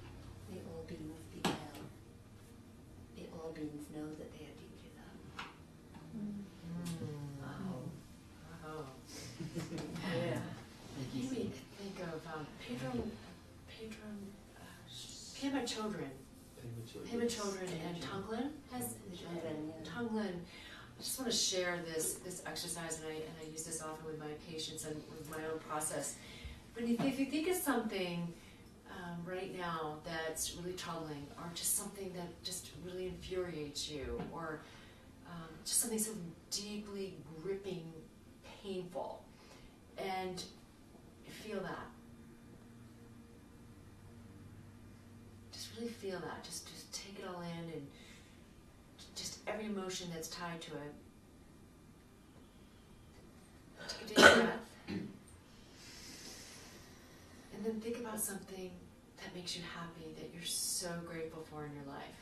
May all beings be well. May all beings know that they are deeply loved. Wow. Yeah. Made me think of Pema Chodron. Pema Chodron and Tonglen has Tonglen. I just want to share this exercise, and I use this often with my patients and with my own process. If you think of something right now that's really troubling, or just something that just really infuriates you, or just something so deeply gripping, painful, and feel that. Just really feel that. Just take it all in, and just every emotion that's tied to it. Take a deep breath. And then think about something that makes you happy, that you're so grateful for in your life.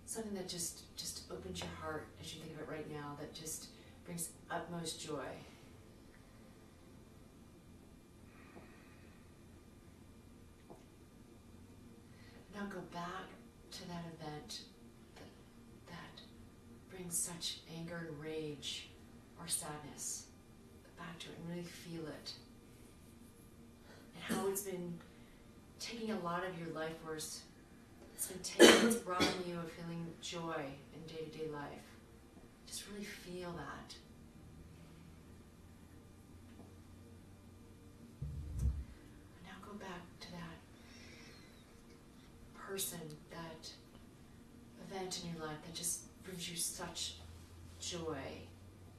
Something that just opens your heart as you think of it right now, that just brings utmost joy. Now go back to that event that brings such anger and rage or sadness. Go back to it and really feel it. And how it's been taking a lot of your life force. It's robbing you of feeling joy in day-to-day life. Just really feel that. And now go back to that person, that event in your life that just brings you such joy,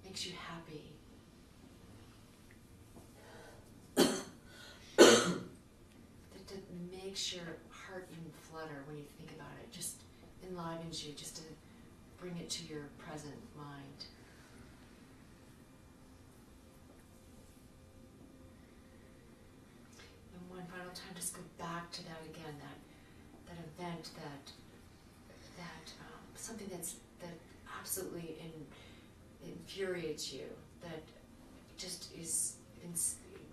makes you happy. that makes your heart even flutter when you think about it, just enlivens you, just to bring it to your present mind. And one final time, just go back to that again, that event, that something that absolutely infuriates you, that just is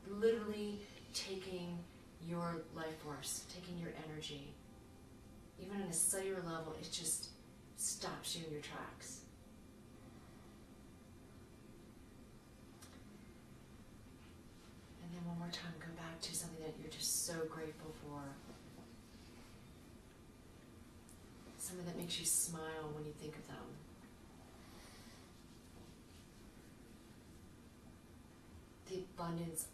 literally taking your life force, taking your energy. Even on a cellular level, it just stops you in your tracks. And then one more time, go back to something that you're just so grateful for. Something that makes you smile when you think of them. The abundance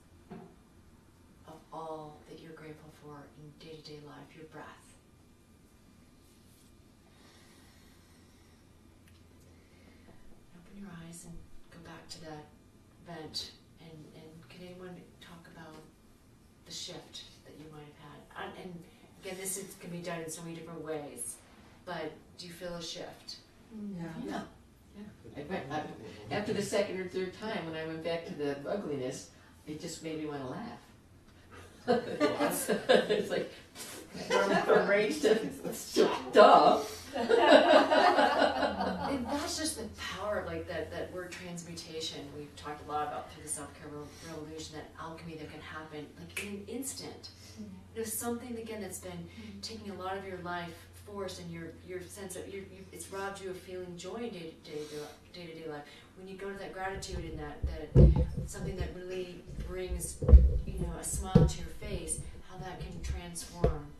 of all that you're grateful for in day-to-day life, your breath. Open your eyes and go back to that event, and can anyone talk about the shift that you might have had? And again, this can be done in so many different ways, but do you feel a shift? Yeah. After the second or third time, when I went back to the ugliness, it just made me want to laugh. It's like from rage to duh. And that's just the power of like that word transmutation. We've talked a lot about through the self-care revolution, that alchemy that can happen like in an instant. There's something again that's been taking a lot of your life force and your sense of it's robbed you of feeling joy in day-to-day life. When you go to that gratitude and that something that really brings a smile to your face, how that can transform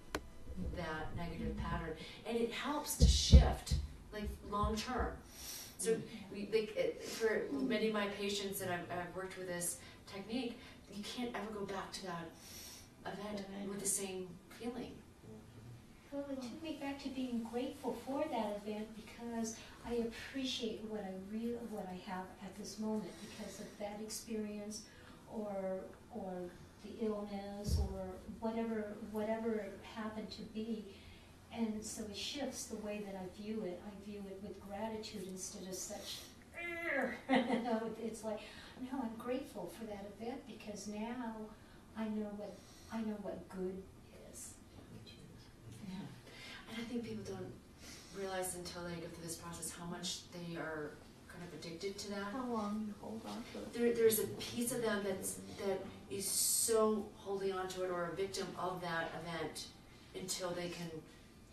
that negative pattern, and it helps to shift like long term. So for many of my patients that I've worked with this technique, you can't ever go back to that event with the same feeling. Well, it took me back to being grateful for that event, because I appreciate what I have at this moment because of that experience, or the illness, or whatever it happened to be. And so it shifts the way that I view it. I view it with gratitude instead of such, it's like, no, I'm grateful for that event because now I know what good is. Yeah. And I think people don't realize until they go through this process how much they are kind of addicted to that. How long you hold on to it? There's a piece of them that is so holding on to it or a victim of that event until they can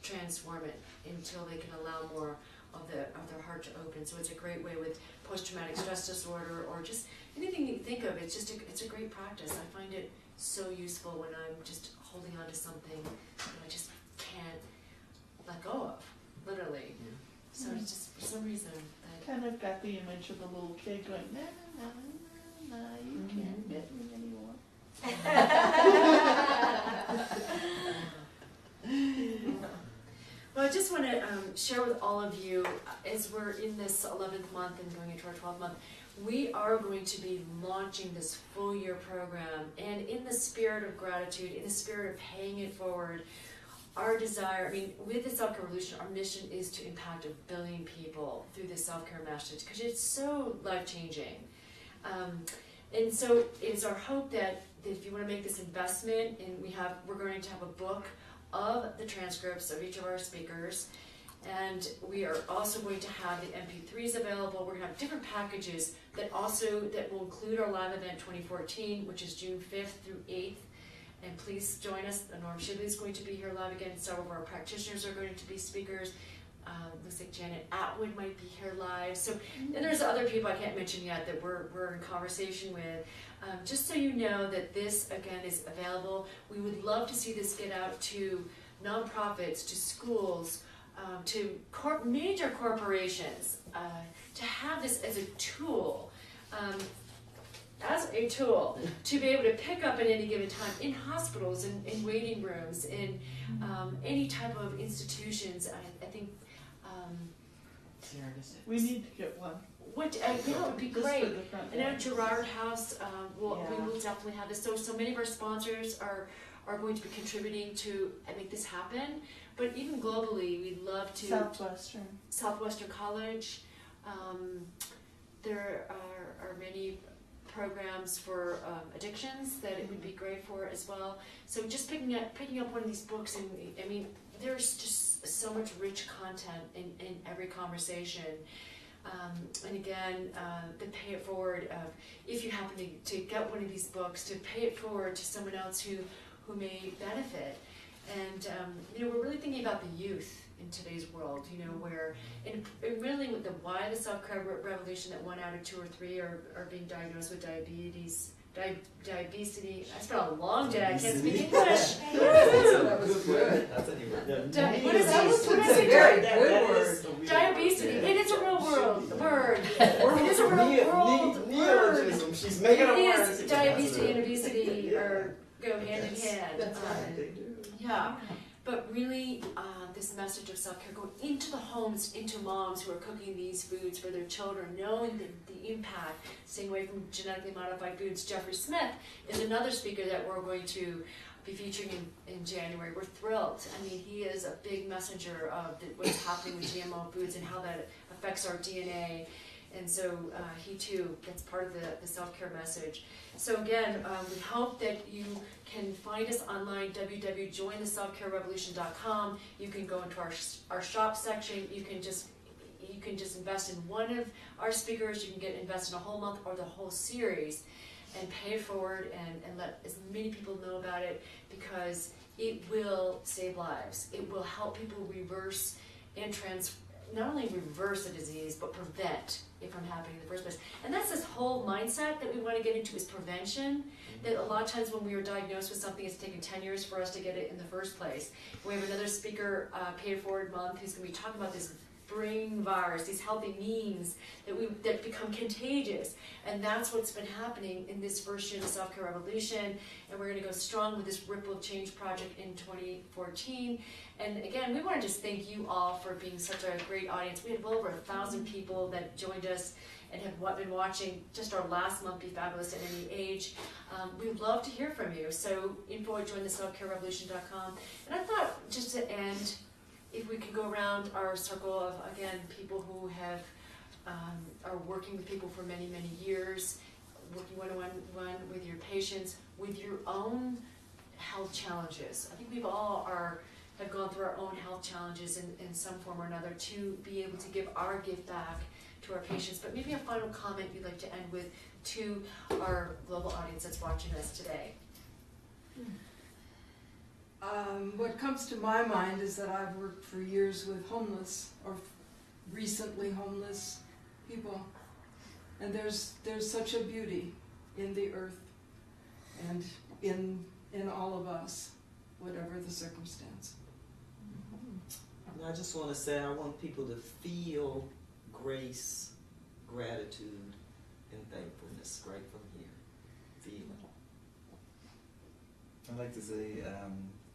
transform it, until they can allow more of their heart to open. So it's a great way with post-traumatic stress disorder or just anything you think of. It's a great practice. I find it so useful when I'm just holding on to something that I just can't let go of, literally. So it's just for some reason that Kind of got the image of the little kid going, nah, nah, nah, nah, you can't get me anymore. Well, I just want to share with all of you, as we're in this 11th month and going into our 12th month, we are going to be launching this full year program. And in the spirit of gratitude, in the spirit of paying it forward, our desire, with the Self-Care Revolution, our mission is to impact 1 billion people through this self-care message because it's so life-changing. And so it's our hope that if you want to make this investment, and we're going to have a book of the transcripts of each of our speakers, and we are also going to have the MP3s available. We're going to have different packages that will include our live event 2014, which is June 5th through 8th. And please join us. Norm Shibley is going to be here live again. Several of our practitioners are going to be speakers. Looks like Janet Atwood might be here live. So, and there's other people I can't mention yet that we're in conversation with. Just so you know that this, again, is available. We would love to see this get out to nonprofits, to schools, to major corporations, to have this as a tool. To be able to pick up at any given time in hospitals, in waiting rooms, in any type of institutions. I think We need to get one. it would be Just great. for the front And at lines. Gerard House, we Yeah. will definitely have this. So many of our sponsors are going to be contributing to make this happen. But even globally, we'd love to. Southwestern College. There are many programs for addictions that it would be great for as well. So just picking up one of these books, and there's just so much rich content in every conversation. And again, the pay it forward. If you happen to get one of these books, to pay it forward to someone else who may benefit. And we're really thinking about the youth in today's world, where, and really with the why the self-care revolution that 1 out of 2 or 3 are being diagnosed with diabetes, diabetes. I spent a long day, I can't speak English. That was good. That's a new word. What is that? What That's is a it? very good word. Diabetes. It is a real word. It is a real world Neologism. She's making a It word. is. Diabetes and obesity go hand in hand. That's right. They do. Yeah, but really, this message of self-care going into the homes, into moms who are cooking these foods for their children, knowing the impact, staying away from genetically modified foods. Jeffrey Smith is another speaker that we're going to be featuring in January. We're thrilled. He is a big messenger of what's happening with GMO foods and how that affects our DNA. And so he too gets part of the self-care message. So again, we hope that you can find us online, www.jointheselfcarerevolution.com. You can go into our shop section. You can just invest in one of our speakers. You can invest in a whole month or the whole series and pay it forward and let as many people know about it, because it will save lives. It will help people reverse and not only reverse a disease, but prevent it from happening in the first place. And that's this whole mindset that we want to get into, is prevention. That a lot of times when we are diagnosed with something, it's taken 10 years for us to get it in the first place. We have another speaker, Pay It Forward Month, who's going to be talking about this brain virus, these healthy memes that become contagious. And that's what's been happening in this first year of the self-care revolution. And we're going to go strong with this Ripple of Change project in 2014. And again, we want to just thank you all for being such a great audience. We had well over 1,000 people that joined us and have been watching just our last month Be Fabulous at Any Age. We'd love to hear from you. So info at jointheselfcarerevolution.com. And I thought, just to end, if we could go around our circle of, again, people who are working with people for many, many years, working one-on-one with your patients, with your own health challenges. I think we've all have gone through our own health challenges in some form or another, to be able to give our gift back to our patients. But maybe a final comment you'd like to end with to our global audience that's watching us today. What comes to my mind is that I've worked for years with homeless or recently homeless people, and there's such a beauty in the earth and in all of us, whatever the circumstance. And I just want to say I want people to feel grace, gratitude, and thankfulness right from here. Feel it. I'd like to say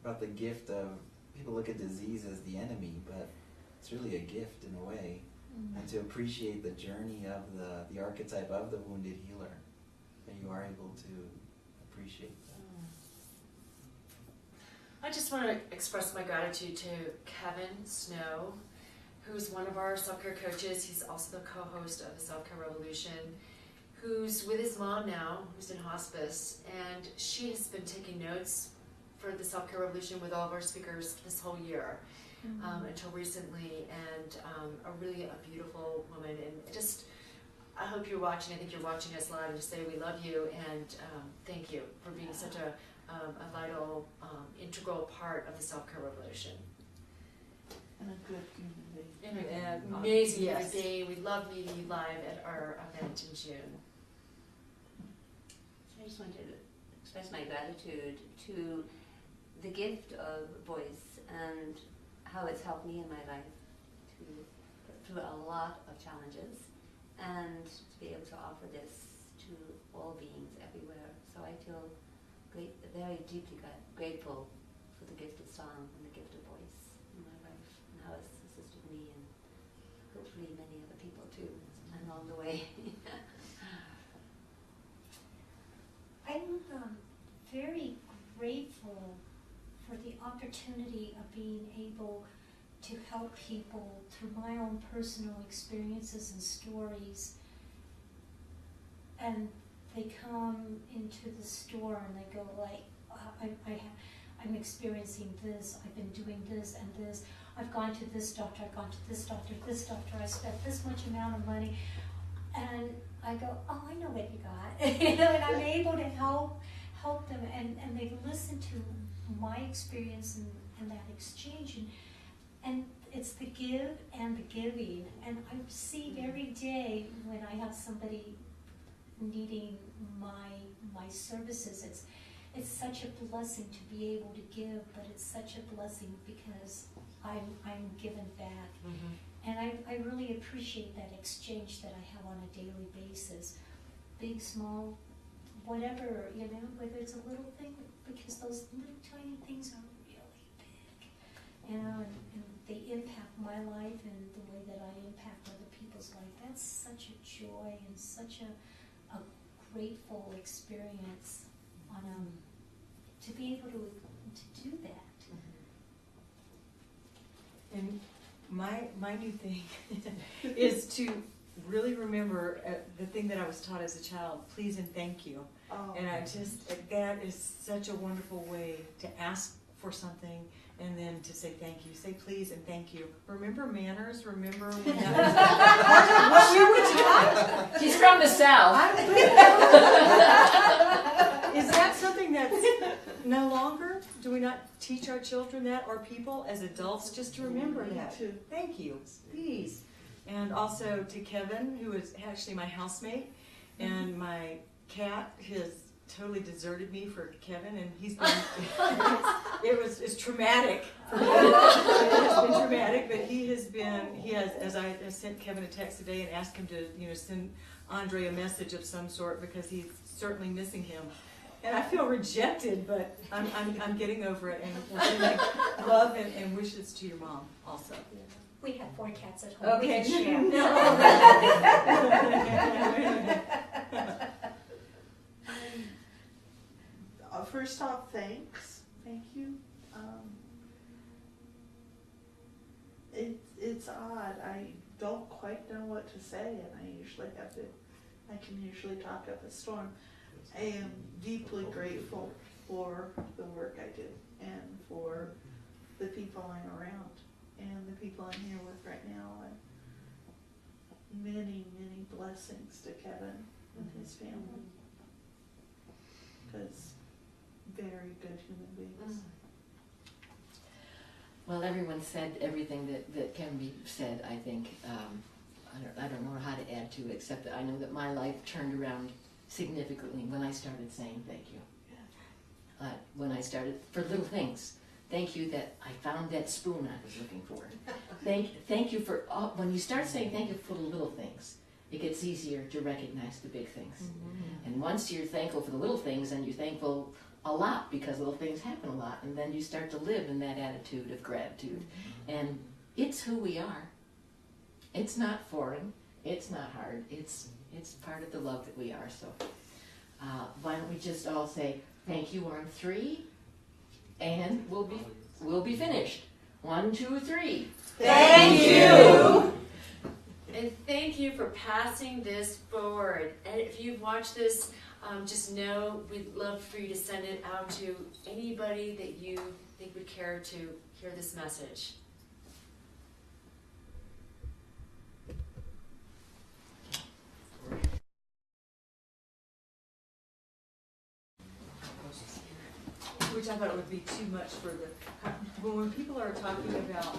about the gift of, people look at disease as the enemy, but it's really a gift in a way, and to appreciate the journey of the archetype of the wounded healer, that you are able to appreciate that. I just want to express my gratitude to Kevin Snow, who's one of our self-care coaches. He's also the co-host of the Self-Care Revolution, who's with his mom now, who's in hospice, and she has been taking notes for the Self-Care Revolution with all of our speakers this whole year, until recently, and a beautiful woman. And just, I hope you're watching. I think you're watching us live, and just say we love you, and thank you for being such a vital, integral part of the Self-Care Revolution. And a good human being. And an amazing human Yes. being. We love meeting you live at our event in June. I just wanted to express my gratitude to the gift of voice and how it's helped me in my life through a lot of challenges, and to be able to offer this to all beings everywhere. So I feel very deeply grateful for the gift of song and the gift of voice in my life, and how it's assisted me and hopefully many other people too along the way. I'm very grateful for the opportunity of being able to help people through my own personal experiences and stories. And they come into the store and they go like, I'm experiencing this, I've been doing this and this, I've gone to this doctor, I've gone to this doctor, I spent this much amount of money. And I go, oh, I know what you got. And I'm able to help them, and they listen to my experience and that exchange, and it's the give and the giving. And I see every day when I have somebody needing my services, it's such a blessing to be able to give, but it's such a blessing because I'm given back. And I really appreciate that exchange that I have on a daily basis. Big, small, whatever, whether it's a little thing, because those little tiny things are really big, and they impact my life and the way that I impact other people's life. That's such a joy and such a grateful experience to be able to do that. And my new thing is to really remember the thing that I was taught as a child, please and thank you. Oh. And I just, that is such a wonderful way to ask for something and then to say thank you. Say please and thank you. Remember manners? Remember when that was what we were taught? She's from the South. Is that something that's no longer? Do we not teach our children that, or people as adults, just to remember that? Thank you, please. And also to Kevin, who is actually my housemate, and my cat has totally deserted me for Kevin, and he's been, it's traumatic for him. It has been traumatic, but he has, as I sent Kevin a text today and asked him to, send Andre a message of some sort because he's certainly missing him. And I feel rejected, but I'm getting over it, and we're sending love and wishes to your mom also. We have 4 cats at home. Okay. We can share. First off, thanks. Thank you. It's odd. I don't quite know what to say, and I can usually talk up a storm. I am deeply grateful for the work I do and for the people I'm around and the people I'm here with right now. many, many blessings to Kevin and his family. Because very good human beings. Well, everyone said everything that can be said, I think. I don't know how to add to it, except that I know that my life turned around significantly when I started saying thank you. When I started, for little things. Thank you that I found that spoon I was looking for. Thank you for, when you start saying thank you for the little things, it gets easier to recognize the big things. And once you're thankful for the little things, and you're thankful a lot because little things happen a lot, and then you start to live in that attitude of gratitude. And it's who we are. It's not foreign. It's not hard. It's part of the love that we are. So why don't we just all say thank you on 3, and we'll be finished. 1, 2, 3. Thank you! And thank you for passing this forward. And if you've watched this, just know we'd love for you to send it out to anybody that you think would care to hear this message. Which I thought would be too much for when people are talking about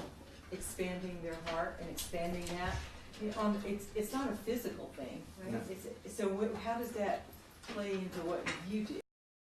expanding their heart and expanding that, you know, it's not a physical thing, right? No. So how does that play into what you do?